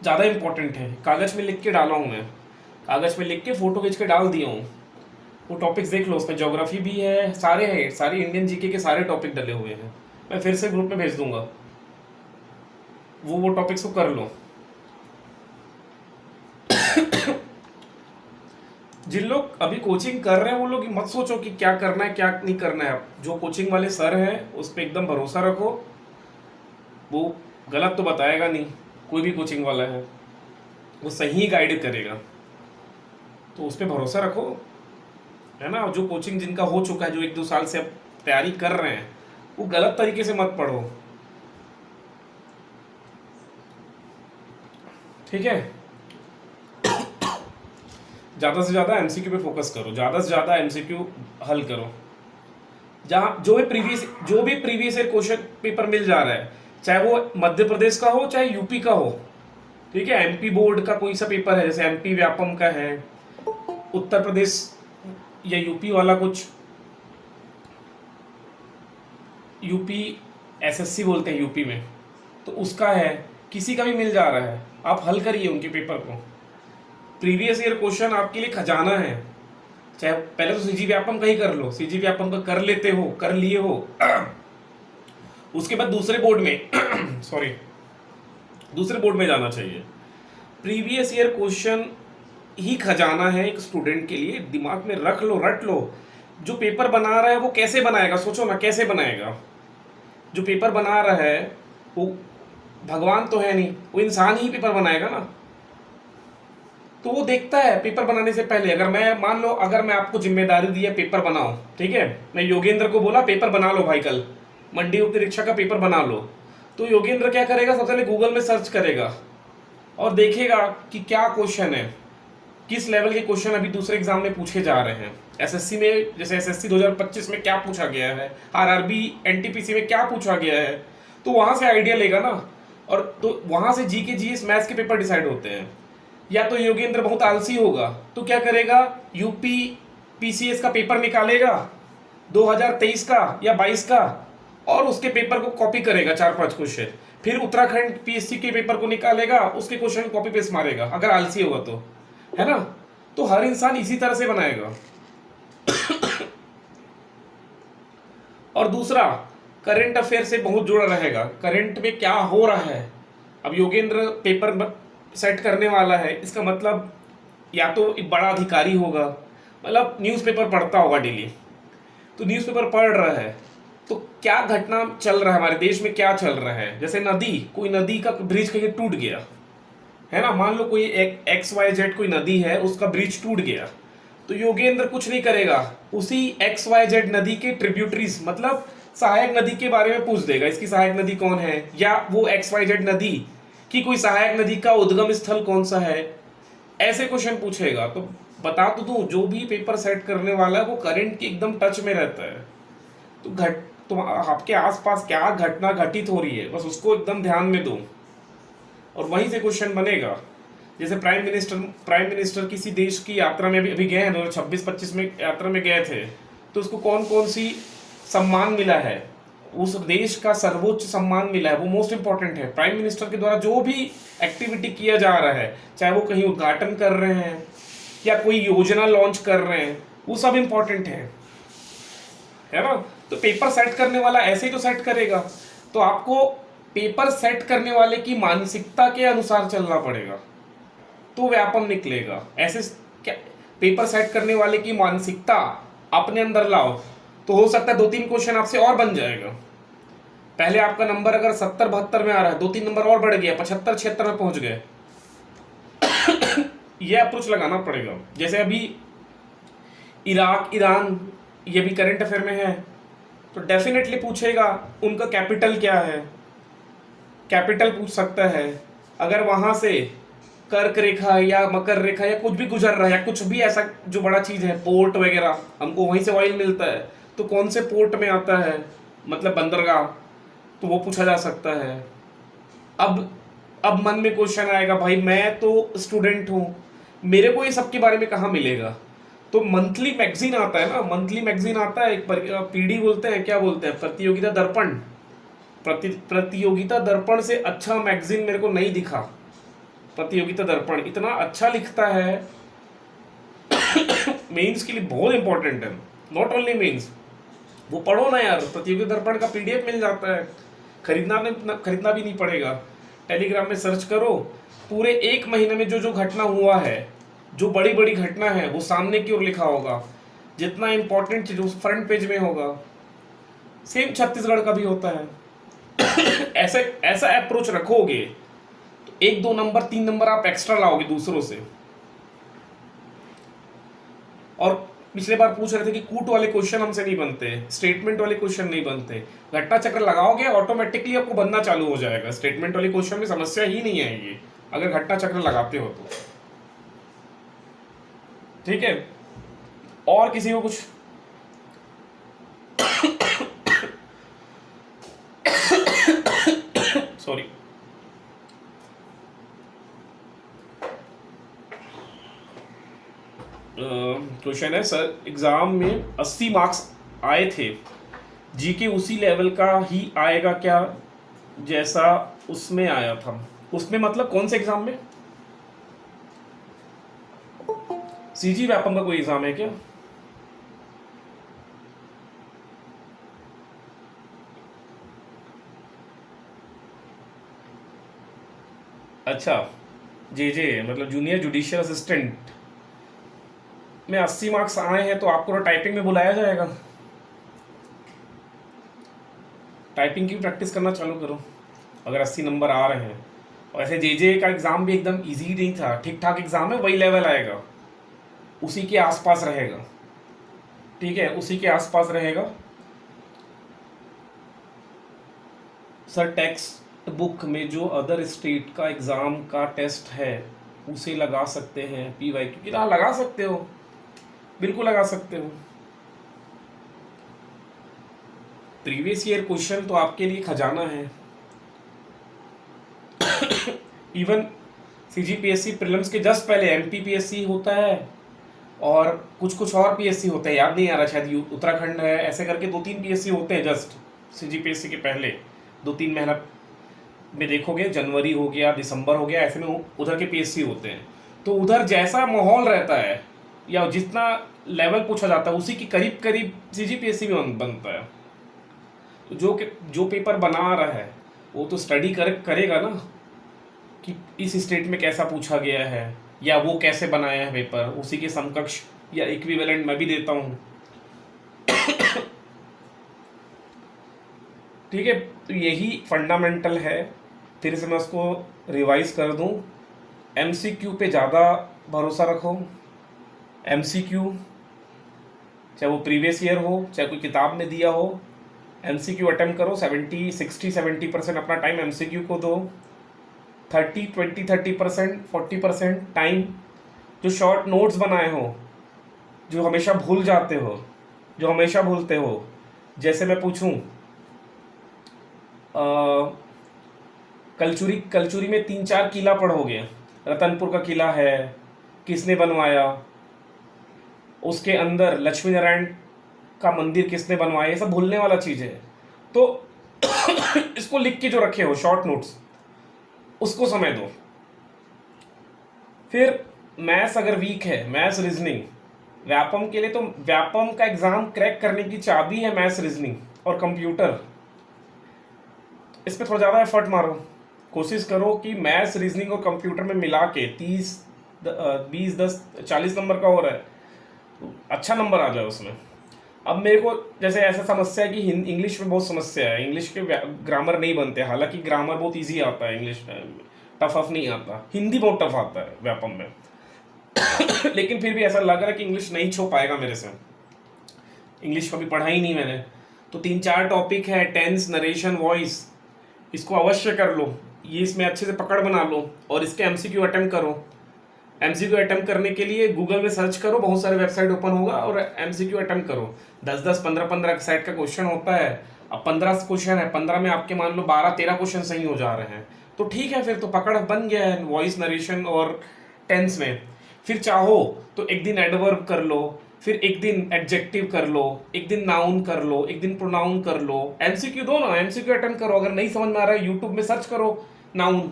ज़्यादा इंपॉर्टेंट है, कागज़ में लिख के डाला हूँ मैं, कागज़ में लिख के फ़ोटो खींच के डाल दिया हूँ। वो टॉपिक्स देख लो, उसमें ज्योग्राफी भी है, सारे हैं, सारी इंडियन जीके के सारे टॉपिक डले हुए हैं। मैं फिर से ग्रुप में भेज दूंगा, वो टॉपिक्स को कर लो। जिन लोग अभी कोचिंग कर रहे हैं वो लोग मत सोचो कि क्या करना है क्या नहीं करना है। जो कोचिंग वाले सर हैं उस पर एकदम भरोसा रखो, वो गलत तो बताएगा नहीं, कोई भी कोचिंग वाला है वो सही गाइड करेगा, तो उस पर भरोसा रखो, है ना। जो कोचिंग जिनका हो चुका है, जो 1-2 साल से अब तैयारी कर रहे हैं, वो गलत तरीके से मत पढ़ो, ठीक है। ज़्यादा से ज़्यादा एमसीक्यू पे फोकस करो, ज़्यादा से ज़्यादा एमसीक्यू हल करो। जहाँ जो भी प्रीवियस ईयर क्वेश्चन पेपर मिल जा रहा है, चाहे वो मध्य प्रदेश का हो चाहे यूपी का हो, ठीक है। एमपी बोर्ड का कोई सा पेपर है, जैसे एमपी व्यापम का है, उत्तर प्रदेश या यूपी वाला कुछ, यूपी एसएससी बोलते हैं यूपी में, तो उसका है, किसी का भी मिल जा रहा है, आप हल करिए उनके पेपर को। प्रीवियस ईयर क्वेश्चन आपके लिए खजाना है। चाहे पहले तो सीजी व्यापम का ही कर लो, सीजी व्यापम का कर लेते हो, कर लिए हो, उसके बाद दूसरे बोर्ड में दूसरे बोर्ड में जाना चाहिए। प्रीवियस ईयर क्वेश्चन ही खजाना है एक स्टूडेंट के लिए, दिमाग में रख लो, रट लो। जो पेपर बना रहा है वो कैसे बनाएगा, सोचो ना कैसे बनाएगा। जो पेपर बना रहा है वो भगवान तो है नहीं, वो इंसान ही पेपर बनाएगा ना, तो वो देखता है पेपर बनाने से पहले। अगर मैं मान लो, अगर मैं आपको जिम्मेदारी दी है पेपर बनाओ, ठीक है, मैं योगेंद्र को बोला पेपर बना लो भाई, कल मंडी उप निरीक्षक का पेपर बना लो, तो योगेंद्र क्या करेगा, सबसे पहले गूगल में सर्च करेगा और देखेगा कि क्या क्वेश्चन है, किस लेवल के क्वेश्चन अभी दूसरे एग्जाम में पूछे जा रहे हैं। एसएससी में, जैसे एसएससी 2025 में क्या पूछा गया है, आरआरबी एनटीपीसी में क्या पूछा गया है, तो वहाँ से आइडिया लेगा ना। और तो वहाँ से जीके जीएस मैथ्स के पेपर डिसाइड होते हैं। या तो योगेंद्र बहुत आलसी होगा तो क्या करेगा, यूपी पीसीएस का पेपर निकालेगा 2023 का या 22 का, और उसके पेपर को कॉपी करेगा 4-5 क्वेश्चन, फिर उत्तराखंड पीएससी के पेपर को निकालेगा, उसके क्वेश्चन कॉपी पेस्ट मारेगा, अगर आलसी होगा तो, है ना। तो हर इंसान इसी तरह से बनाएगा। और दूसरा, करंट अफेयर से बहुत जुड़ा रहेगा, करंट में क्या हो रहा है। अब योगेंद्र पेपर सेट करने वाला है, इसका मतलब या तो एक बड़ा अधिकारी होगा, मतलब न्यूज़पेपर पढ़ता होगा डेली, तो न्यूज़पेपर पढ़ रहा है तो क्या घटना चल रहा है हमारे देश में, क्या चल रहा है। जैसे नदी, कोई नदी का ब्रिज कहीं टूट गया है ना, मान लो कोई XYZ कोई नदी है, उसका ब्रिज टूट गया, तो योगेंद्र कुछ नहीं करेगा, उसी XYZ नदी के ट्रिब्यूटरीज मतलब सहायक नदी के बारे में पूछ देगा, इसकी सहायक नदी कौन है, या वो XYZ नदी की कोई सहायक नदी का उद्गम स्थल कौन सा है, ऐसे क्वेश्चन पूछेगा। तो बता तो दूं, जो भी पेपर सेट करने वाला है वो करंट के एकदम टच में रहता है। तो आपके आसपास क्या घटना घटित हो रही है, बस उसको एकदम ध्यान में दो और वहीं से क्वेश्चन बनेगा। जैसे प्राइम मिनिस्टर किसी देश की यात्रा में अभी गए हैं 2026-25 में यात्रा में गए थे, तो उसको कौन कौन सी सम्मान मिला है, उस देश का सर्वोच्च सम्मान मिला है, वो मोस्ट इंपॉर्टेंट है। प्राइम मिनिस्टर के द्वारा जो भी एक्टिविटी किया जा रहा है, चाहे वो कहीं उद्घाटन कर रहे हैं या कोई योजना लॉन्च कर रहे हैं, वो सब इंपॉर्टेंट है ना। तो पेपर सेट करने वाला ऐसे ही तो सेट करेगा, तो आपको पेपर सेट करने वाले की मानसिकता के अनुसार चलना पड़ेगा, तो व्यापम निकलेगा। ऐसे क्या पेपर सेट करने वाले की मानसिकता अपने अंदर लाओ, तो हो सकता है 2-3 क्वेश्चन आपसे और बन जाएगा। पहले आपका नंबर अगर 70-72 में आ रहा है, 2-3 नंबर और बढ़ गया, 75-76 में पहुंच गए। ये अप्रोच लगाना पड़ेगा। जैसे अभी इराक, ईरान, ये भी करंट अफेयर में है, तो डेफिनेटली पूछेगा उनका कैपिटल क्या है, कैपिटल पूछ सकता है। अगर वहां से कर्क रेखा या मकर रेखा या कुछ भी गुजर रहा है, या कुछ भी ऐसा जो बड़ा चीज है, पोर्ट वगैरह, हमको वहीं से ऑयल मिलता है, तो कौन से पोर्ट में आता है, मतलब बंदरगाह, तो वो पूछा जा सकता है। अब मन में क्वेश्चन आएगा, भाई मैं तो स्टूडेंट हूँ, मेरे को ये सब के बारे में कहाँ मिलेगा। तो मंथली मैगजीन आता है ना, मंथली मैगजीन आता है, एक पीडी बोलते हैं, क्या बोलते हैं, प्रतियोगिता दर्पण। प्रतियोगिता दर्पण से अच्छा मैगजीन मेरे को नहीं दिखा। प्रतियोगिता दर्पण इतना अच्छा लिखता है, मेंस के लिए बहुत इंपॉर्टेंट है, नॉट ओनली मेंस। वो पढ़ो ना यार, प्रतियोगिता दर्पण का पीडीएफ मिल जाता है, खरीदना भी नहीं पड़ेगा। टेलीग्राम में सर्च करो, पूरे 1 महीने में जो जो घटना हुआ है, जो बड़ी बड़ी घटना है, वो सामने की ओर लिखा होगा। जितना इंपॉर्टेंट चीज उस फ्रंट पेज में होगा। सेम छत्तीसगढ़ का भी होता है। ऐसा अप्रोच रखोगे तो 1-2 नंबर 3 नंबर आप एक्स्ट्रा लाओगे दूसरों से। और पिछले बार पूछ रहे थे कि कूट वाले क्वेश्चन हमसे नहीं बनते, स्टेटमेंट वाले क्वेश्चन नहीं बनते। घटना चक्र लगाओगे, ऑटोमेटिकली आपको बनना चालू हो जाएगा। स्टेटमेंट वाले क्वेश्चन में समस्या ही नहीं आएगी अगर घटना चक्र लगाते हो तो। ठीक है, और किसी को कुछ? सॉरी, क्वेश्चन है सर, एग्जाम में 80 मार्क्स आए थे, जीके उसी लेवल का ही आएगा क्या जैसा उसमें आया था? उसमें मतलब कौन से एग्जाम में? सीजी व्यापम का कोई एग्जाम है क्या? अच्छा, जे मतलब जूनियर जुडिशियल असिस्टेंट में 80 मार्क्स आए हैं, तो आपको टाइपिंग में बुलाया जाएगा। टाइपिंग की प्रैक्टिस करना चालू करो अगर 80 नंबर आ रहे हैं। और ऐसे जे का एग्ज़ाम भी एकदम इजी नहीं था, ठीक ठाक एग्ज़ाम है, वही लेवल आएगा, उसी के आसपास रहेगा। ठीक है, उसी के आसपास रहेगा। सर टेक्स्ट बुक में जो अदर स्टेट का एग्ज़ाम का टेस्ट है उसे लगा सकते हैं PY? क्योंकि हाँ, लगा सकते हो, बिल्कुल लगा सकते हो। प्रीवियस ईयर क्वेश्चन तो आपके लिए खजाना है। इवन CGPSC प्रीलिम्स के जस्ट पहले MPPSC होता है और कुछ और PSC होते हैं, याद नहीं आ रहा, शायद उत्तराखंड है, ऐसे करके 2-3 PSC होते हैं जस्ट CGPSC के पहले 2-3 महीना में देखोगे, जनवरी हो गया, दिसंबर हो गया, ऐसे में उधर के PSC होते हैं। तो उधर जैसा माहौल रहता है या जितना लेवल पूछा जाता है उसी की करीब करीब CGPSC में बनता है। तो जो पेपर बना रहा है वो तो स्टडी करेगा ना कि इस स्टेट में कैसा पूछा गया है या वो कैसे बनाया है पेपर, उसी के समकक्ष या इक्विवेलेंट मैं भी देता हूँ। ठीक है, तो यही फंडामेंटल है। फिर से मैं उसको रिवाइज कर दूँ, MCQ पे ज़्यादा भरोसा रखो। MCQ चाहे वो प्रीवियस ईयर हो, चाहे कोई किताब में दिया हो, MCQ अटेम्प्ट करो। 60-70% अपना टाइम MCQ को दो। 30-20-30% 40% टाइम जो शॉर्ट नोट्स बनाए हो, जो हमेशा भूल जाते हो, जो हमेशा भूलते हो। जैसे मैं पूछूं कलचुरी में 3-4 किला पढ़ोगे रतनपुर का किला है, किसने बनवाया, उसके अंदर लक्ष्मी नारायण का मंदिर किसने बनवाया, ये सब भूलने वाला चीज़ है। तो इसको लिख के जो रखे हो शॉर्ट नोट्स, उसको समय दो। फिर मैथ्स अगर वीक है, मैथ्स रीजनिंग, व्यापम के लिए तो व्यापम का एग्जाम क्रैक करने की चाबी है मैथ्स रीजनिंग और कंप्यूटर। इस पर थोड़ा ज़्यादा एफर्ट मारो, कोशिश करो कि मैथ्स रीजनिंग और कंप्यूटर में मिला के 30 20 10 40 नंबर का हो रहा है, तो अच्छा नंबर आ जाए उसमें। अब मेरे को जैसे ऐसा समस्या है कि इंग्लिश में बहुत समस्या है, इंग्लिश के ग्रामर नहीं बनते, हालांकि ग्रामर बहुत इजी आता है, इंग्लिश टफ नहीं आता, हिंदी बहुत टफ आता है व्यापम में। लेकिन फिर भी ऐसा लग रहा है कि इंग्लिश नहीं छो पाएगा मेरे से, इंग्लिश कभी पढ़ा ही नहीं मैंने। तो 3-4 टॉपिक है, टेंस, नरेशन, वॉइस, इसको अवश्य कर लो, ये इसमें अच्छे से पकड़ बना लो और इसके एमसीक्यू अटेम्प्ट करो। एमसीक्यू अटेम्प्ट करने के लिए गूगल में सर्च करो, बहुत सारे वेबसाइट ओपन होगा और एमसीक्यू अटेम्प्ट करो। 10-10 15-15 सेट का क्वेश्चन होता है। अब 15 क्वेश्चन है, 15 में आपके मान लो 12-13 क्वेश्चन सही हो जा रहे हैं, तो ठीक है, फिर तो पकड़ बन गया है वॉइस, नरेशन और टेंस में। फिर चाहो तो एक दिन एडवर्ब कर लो, फिर एक दिन एडजेक्टिव कर लो, एक दिन नाउन कर लो, एक दिन प्रोनाउन कर लो। एमसीक्यू दो ना, एमसीक्यू अटेम्प्ट करो। अगर नहीं समझ में आ रहा है यूट्यूब में सर्च करो नाउन,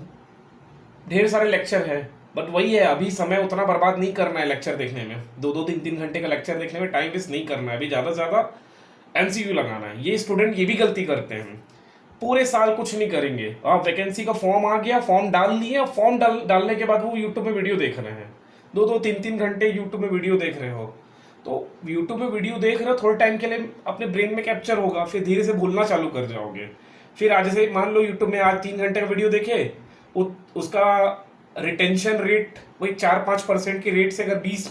ढेर सारे लेक्चर है। बट वही है, अभी समय उतना बर्बाद नहीं करना है लेक्चर देखने में, 2-2 3-3 घंटे का लेक्चर देखने में टाइम वेस्ट नहीं करना है, अभी ज़्यादा से ज़्यादा एमसीक्यू लगाना है। ये स्टूडेंट ये भी गलती करते हैं, पूरे साल कुछ नहीं करेंगे। आप वैकेंसी का फॉर्म आ गया, फॉर्म डाल लिए, फॉर्म डालने के बाद वो यूट्यूब में वीडियो देख रहे हैं, 2-2 3-3 घंटे यूट्यूब में वीडियो देख रहे हो। तो यूट्यूब में वीडियो देख रहे हो, थोड़े टाइम के लिए अपने ब्रेन में कैप्चर होगा, फिर धीरे से भूलना चालू कर जाओगे। फिर आज जैसे मान लो यूट्यूब में आज 3 घंटे का वीडियो देखे, उसका रिटेंशन रेट वही 4-5% के रेट से अगर 20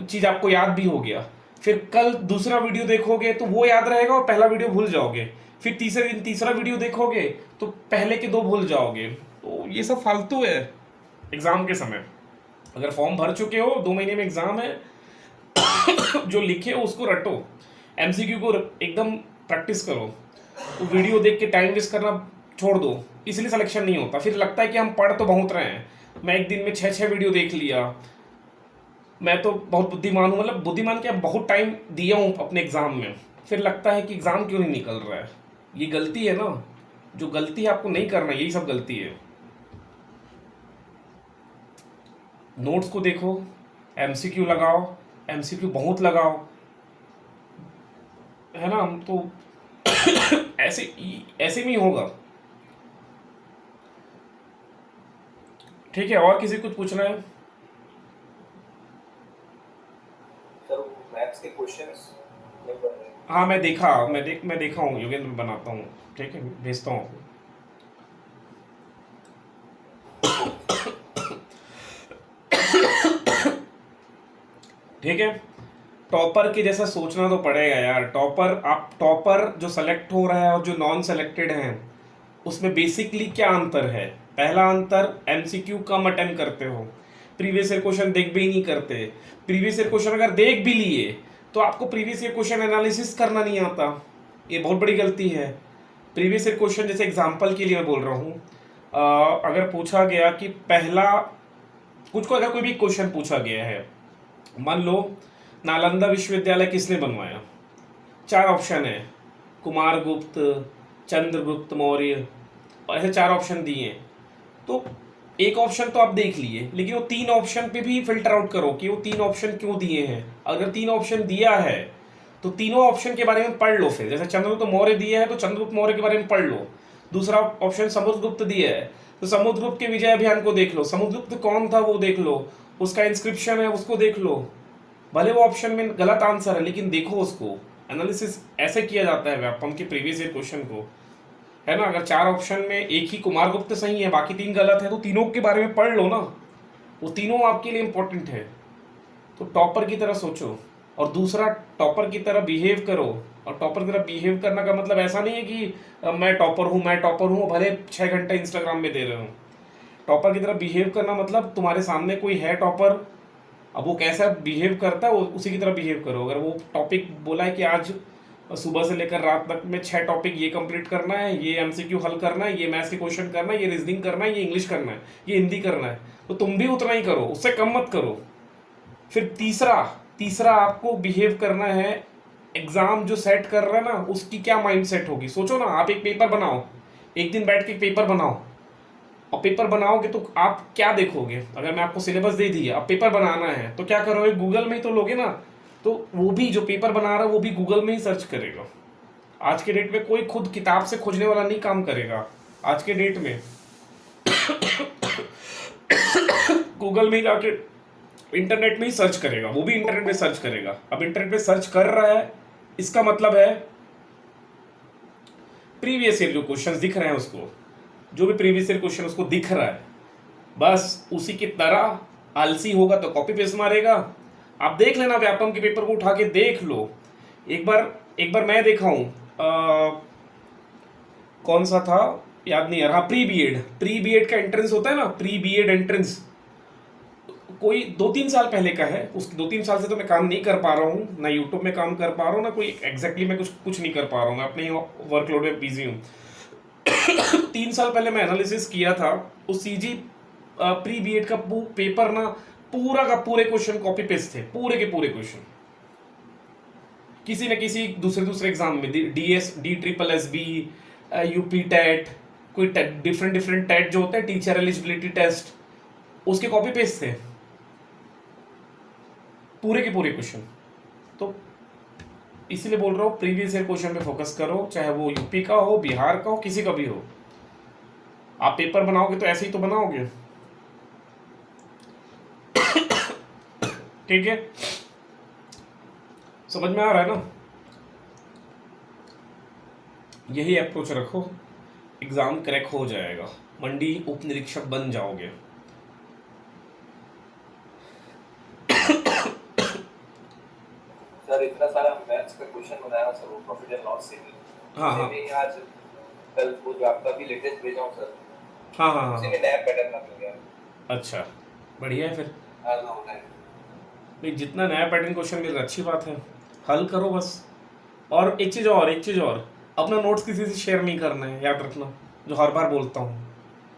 चीज़ आपको याद भी हो गया, फिर कल दूसरा वीडियो देखोगे तो वो याद रहेगा और पहला वीडियो भूल जाओगे। फिर तीसरे दिन तीसरा वीडियो देखोगे तो पहले के 2 भूल जाओगे। तो ये सब फालतू है एग्ज़ाम के समय। अगर फॉर्म भर चुके हो, 2 महीने में एग्ज़ाम है, जो लिखे हो उसको रटो, एमसीक्यू को एकदम प्रैक्टिस करो। तो वीडियो देख के टाइम वेस्ट करना छोड़ दो, इसलिए सिलेक्शन नहीं होता। फिर लगता है कि हम पढ़ तो बहुत रहे हैं, मैं एक दिन में 6-6 वीडियो देख लिया, मैं तो बहुत बुद्धिमान हूँ, मतलब बुद्धिमान क्या, बहुत टाइम दिया हूँ अपने एग्ज़ाम में। फिर लगता है कि एग्ज़ाम क्यों नहीं निकल रहा है। ये गलती है ना, जो गलती है आपको नहीं करना, यही सब गलती है। नोट्स को देखो, एमसीक्यू लगाओ, एमसीक्यू बहुत लगाओ, है ना। तो ऐसे में ही होगा। ठीक है, और किसी कुछ पूछना है? सर मैथ्स के क्वेश्चंस नहीं बन रहे। हाँ, मैं देखा हूँ योगेंद्र, मैं बनाता हूँ, ठीक है, भेजता हूँ। ठीक है, टॉपर के जैसा सोचना तो पड़ेगा यार। टॉपर जो सेलेक्ट हो रहा है और जो नॉन सेलेक्टेड हैं, उसमें बेसिकली क्या अंतर है? पहला अंतर, एमसीक्यू कम अटेम्प्ट करते हो, प्रीवियस ईयर क्वेश्चन देख भी नहीं करते। प्रीवियस ईयर क्वेश्चन अगर देख भी लिए तो आपको प्रीवियस ईयर क्वेश्चन एनालिसिस करना नहीं आता, ये बहुत बड़ी गलती है। प्रीवियस ईयर क्वेश्चन, जैसे एग्जांपल के लिए मैं बोल रहा हूँ, अगर पूछा गया कि पहला अगर कोई भी क्वेश्चन पूछा गया है, मान लो नालंदा विश्वविद्यालय किसने बनवाया, 4 ऑप्शन है, कुमारगुप्त, चंद्रगुप्त मौर्य, और ऐसे 4 ऑप्शन दिए हैं। तो एक ऑप्शन तो आप देख लिए, लेकिन वो 3 ऑप्शन पे भी फिल्टर आउट करो कि वो 3 ऑप्शन क्यों दिए हैं। अगर 3 ऑप्शन दिया है तो तीनों ऑप्शन के बारे में पढ़ लो। फिर जैसे चंद्रगुप्त मौर्य दिया है तो चंद्रगुप्त मौर्य के बारे में पढ़ लो। दूसरा ऑप्शन समुद्रगुप्त दिया है तो समुद्रगुप्त के विजय अभियान को देख लो, समुद्रगुप्त कौन था वो देख लो, उसका इंस्क्रिप्शन है उसको देख लो। भले वो ऑप्शन में गलत आंसर है, लेकिन देखो उसको, एनालिसिस ऐसे किया जाता है व्यापम के प्रीवियस ईयर क्वेश्चन को, है ना। अगर 4 ऑप्शन में एक ही कुमारगुप्त सही है, बाकी 3 गलत है, तो तीनों के बारे में पढ़ लो ना, वो तीनों आपके लिए इंपॉर्टेंट है। तो टॉपर की तरह सोचो, और दूसरा टॉपर की तरह बिहेव करो। और टॉपर की तरह बिहेव करने का मतलब ऐसा नहीं है कि मैं टॉपर हूँ, भले 6 घंटे इंस्टाग्राम में दे रहे हो। टॉपर की तरह बिहेव करना मतलब तुम्हारे सामने कोई है टॉपर, अब वो कैसा बिहेव करता है उसी की तरह बिहेव करो। अगर वो टॉपिक बोला है कि आज और सुबह से लेकर रात तक में 6 टॉपिक ये कंप्लीट करना है, ये एमसीक्यू हल करना है, ये मैथ्स के क्वेश्चन करना है, ये रीजनिंग करना है, ये इंग्लिश करना है, ये हिंदी करना है, तो तुम भी उतना ही करो, उससे कम मत करो। फिर तीसरा तीसरा आपको बिहेव करना है, एग्जाम जो सेट कर रहा है ना उसकी क्या माइंड सेट होगी। सोचो ना, आप एक पेपर बनाओ, एक दिन बैठ के एक पेपर बनाओ, और पेपर बनाओगे तो आप क्या देखोगे। अगर मैं आपको सिलेबस दे दी है, अब पेपर बनाना है, तो क्या करोगे, गूगल में ही तो लोगे ना। तो वो भी जो पेपर बना रहा है वो भी गूगल में ही सर्च करेगा। आज के डेट में कोई खुद किताब से खोजने वाला नहीं काम करेगा। आज के डेट में गूगल में ही जाके इंटरनेट में ही सर्च करेगा, वो भी इंटरनेट में सर्च करेगा। अब इंटरनेट में सर्च कर रहा है, इसका मतलब है प्रीवियस ईयर जो क्वेश्चंस दिख रहे हैं उसको, जो भी प्रीवियस ईयर क्वेश्चन उसको दिख रहा है, बस उसी की तरह आलसी होगा तो कॉपी पेस्ट मारेगा। आप देख लेना, व्यापम के पेपर को उठा के देख लो। एक बार मैं देखा हूँ, कौन सा था याद नहीं आ रहा, प्री बीएड का एंट्रेंस होता है ना, प्री बीएड एंट्रेंस, कोई 2-3 साल पहले का है। उस 2-3 साल से तो मैं काम नहीं कर पा रहा हूँ, ना यूट्यूब में काम कर पा रहा हूँ, ना कोई एग्जैक्टली मैं कुछ नहीं कर पा रहा हूँ, मैं अपने वर्कलोड में बिजी हूँ। 3 साल पहले मैं एनालिसिस किया था, उस सीजी प्री बीएड का पेपर ना, पूरा का पूरे क्वेश्चन कॉपी पेस्ट थे, पूरे के पूरे क्वेश्चन। किसी न किसी दूसरे एग्जाम में DSSSB, यूपी टेट, कोई डिफरेंट टेट जो होते हैं, टीचर एलिजिबिलिटी टेस्ट, उसके कॉपी पेस्ट थे पूरे के पूरे क्वेश्चन। तो इसीलिए बोल रहा हूँ, प्रीवियस ईयर क्वेश्चन पे फोकस करो, चाहे वो यूपी का हो, बिहार का हो, किसी का भी हो। आप पेपर बनाओगे तो ऐसे ही तो बनाओगे, ठीक है। समझ में आ रहा है ना? यही अप्रोच रखो, एग्जाम क्रैक हो जाएगा, मंडी उप निरीक्षक बन जाओगे। सर इतना सारा मैथ्स का क्वेश्चन बनाया सर, वो प्रॉफिट एंड लॉस से भी। हाँ, उसे हाँ। भी आज कल वो जो आपका भी लेटेस्ट भेजा हूँ सर, हाँ। उसी में नया पैटर्न ना मिल गया। अच्छा, बढ़िया है फिर। हाँ होना है। नहीं, जितना नया पैटर्न क्वेश्चन मिल रहा है अच्छी बात है, हल करो बस। और एक चीज़ और, अपना नोट्स किसी से शेयर नहीं करना है, याद रखना, जो हर बार बोलता हूँ,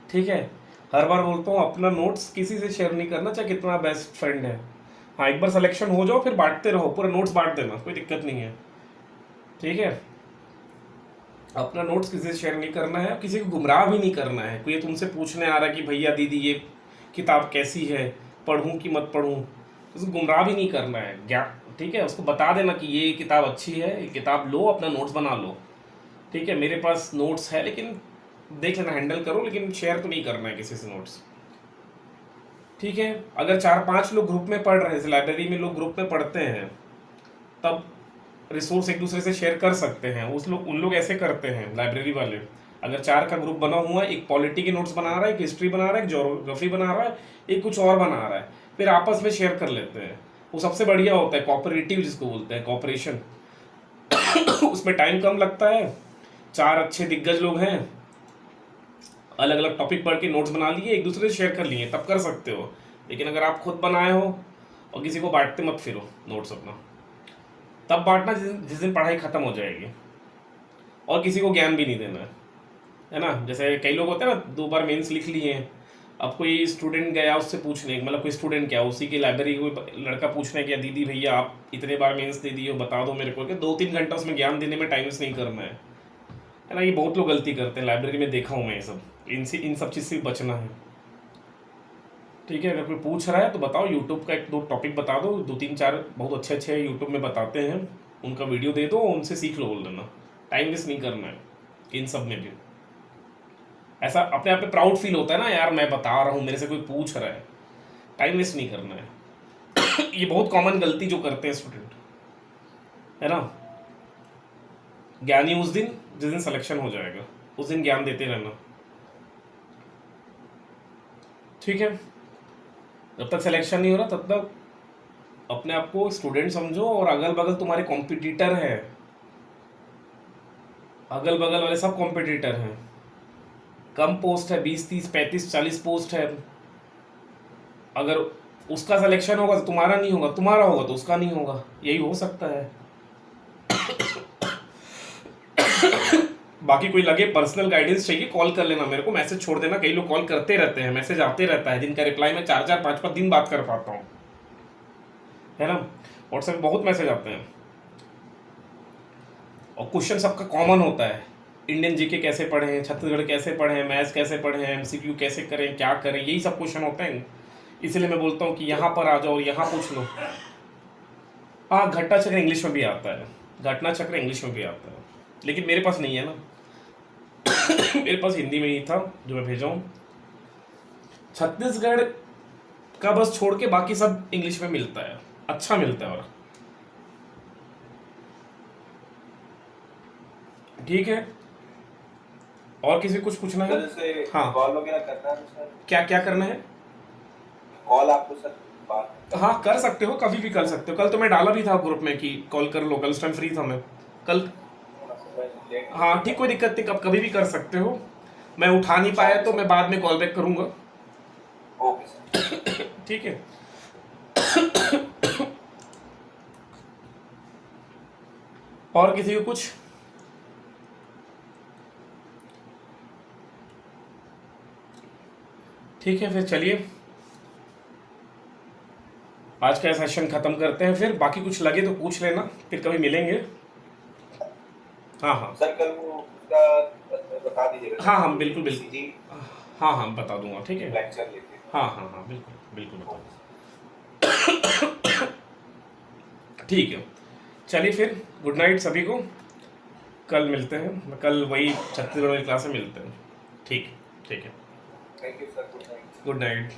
ठीक है। हर बार बोलता हूँ, अपना नोट्स किसी से शेयर नहीं करना, चाहे कितना बेस्ट फ्रेंड है। हाँ, एक बार सिलेक्शन हो जाओ, फिर बांटते रहो, पूरा नोट्स बांट देना, कोई दिक्कत नहीं है, ठीक है। अपना नोट्स किसी से शेयर नहीं करना है, किसी को गुमराह भी नहीं करना है। कोई तुमसे पूछने आ रहा है कि भैया दीदी ये किताब कैसी है, पढ़ूं कि मत पढ़ूं, उसको गुमराह भी नहीं करना है, ठीक है। उसको बता देना कि ये किताब अच्छी है, ये किताब लो, अपना नोट्स बना लो, ठीक है। मेरे पास नोट्स है, लेकिन देख लेना, हैंडल करो, लेकिन शेयर तो नहीं करना है किसी से नोट्स, ठीक है। अगर 4-5 लोग ग्रुप में पढ़ रहे हैं, लाइब्रेरी में लोग ग्रुप में पढ़ते हैं, तब रिसोर्स एक दूसरे से शेयर कर सकते हैं। उन लोग ऐसे करते हैं लाइब्रेरी वाले, अगर 4 का ग्रुप बना हुआ है, एक पॉलिटी के नोट्स बना रहा है, एक हिस्ट्री बना रहा है, एक ज्योग्राफी बना रहा है, एक कुछ और बना रहा है, फिर आपस में शेयर कर लेते हैं। वो सबसे बढ़िया होता है, कोऑपरेटिव जिसको बोलते हैं, कोऑपरेशन। उसमें टाइम कम लगता है, 4 अच्छे दिग्गज लोग हैं, अलग अलग टॉपिक पढ़ के नोट्स बना लिए, एक दूसरे से शेयर कर लिए, तब कर सकते हो। लेकिन अगर आप खुद बनाए हो और किसी को बांटते मत फिरो नोट्स अपना, तब बांटना जिस दिन पढ़ाई खत्म हो जाएगी, और किसी को ज्ञान भी नहीं देना है ना। जैसे कई लोग होते हैं ना, 2 बार मेंस लिख लिए हैं, अब कोई स्टूडेंट गया उससे पूछने, मतलब कोई स्टूडेंट क्या, उसी की लाइब्रेरी कोई लड़का पूछने गया, दीदी भैया आप इतने बार मेंस दे दिए हो, बता दो मेरे को, कि 2-3 घंटा उसमें ज्ञान देने में टाइम वेस्ट नहीं करना है ना। ये बहुत लोग गलती करते हैं, लाइब्रेरी में देखा हूँ मैं ये सब, इन सब चीज़ से बचना है, ठीक है। अगर कोई पूछ रहा है तो बताओ, यूट्यूब का 1-2 टॉपिक बता दो, 2-3-4 बहुत अच्छे यूट्यूब में बताते हैं, उनका वीडियो दे दो, उनसे सीख लो, बोल देना। टाइम वेस्ट नहीं करना है इन सब में भी। ऐसा अपने आप पे प्राउड फील होता है ना, यार मैं बता रहा हूँ, मेरे से कोई पूछ रहा है, टाइम वेस्ट नहीं करना है। ये बहुत कॉमन गलती जो करते हैं स्टूडेंट, है ना। ज्ञानी उस दिन जिस दिन सिलेक्शन हो जाएगा, उस दिन ज्ञान देते रहना, ठीक है। जब तक सिलेक्शन नहीं हो रहा तब तक अपने आप को स्टूडेंट समझो, और अगल बगल तुम्हारे कॉम्पिटिटर है, अगल बगल वाले सब कॉम्पिटिटर हैं। कम पोस्ट है, 20, 30, 35, 40 पोस्ट है, अगर उसका सिलेक्शन होगा तो तुम्हारा नहीं होगा, तुम्हारा होगा तो उसका नहीं होगा, यही हो सकता है। बाकी कोई लगे पर्सनल गाइडेंस चाहिए कॉल कर लेना मेरे को, मैसेज छोड़ देना, कई लोग कॉल करते रहते हैं, मैसेज आते रहता है जिनका रिप्लाई मैं 4-4 5-5 दिन बात कर पाता हूँ, है ना। व्हाट्सएप में बहुत मैसेज आते हैं और क्वेश्चन सबका कॉमन होता है, इंडियन जीके कैसे पढ़े हैं, छत्तीसगढ़ कैसे पढ़े हैं, मैथ्स कैसे पढ़े हैं, एमसीक्यू कैसे करें, क्या करें, यही सब क्वेश्चन होते हैं। इसलिए मैं बोलता हूँ कि यहाँ पर आ जाओ, यहाँ पूछ लो। हाँ, घटना चक्र इंग्लिश में भी आता है, घटना चक्र इंग्लिश में भी आता है, लेकिन मेरे पास नहीं है ना मेरे पास हिंदी में ही था जो मैं भेजा हूँ। छत्तीसगढ़ का बस छोड़ के बाकी सब इंग्लिश में मिलता है, अच्छा मिलता है। और ठीक है, और किसी कुछ पूछना है? सर जैसे हाँ। कॉल वगैरह करना है तो सर क्या क्या करना है? कॉल आपको सर बात हाँ कर सकते हो, कभी भी कर सकते हो। कल तो मैं डाला भी था ग्रुप में कि कॉल कर लो, कल टाइम फ्री था मैं कल। हाँ ठीक, कोई दिक्कत नहीं, कभी भी कर सकते हो। मैं उठा नहीं पाया तो मैं बाद में कॉल बैक करूँगा। Okay sir. ठीक है। और किसी को कुछ? ठीक है, फिर चलिए आज का सेशन खत्म करते हैं। फिर बाकी कुछ लगे तो पूछ लेना, फिर कभी मिलेंगे। हाँ हाँ सर कल वो उसका बता दीजिएगा। हाँ हाँ बिल्कुल बिल्कुल, जी हाँ हाँ बता दूंगा, ठीक है। लेक्चर लेके। हाँ हाँ हाँ बिल्कुल बिल्कुल बता दूंगा। ठीक है, चलिए फिर गुड नाइट सभी को, कल मिलते हैं, कल वही छत्तीसगढ़ वाली क्लास में मिलते हैं। ठीक है thank you sir, good night. Good night.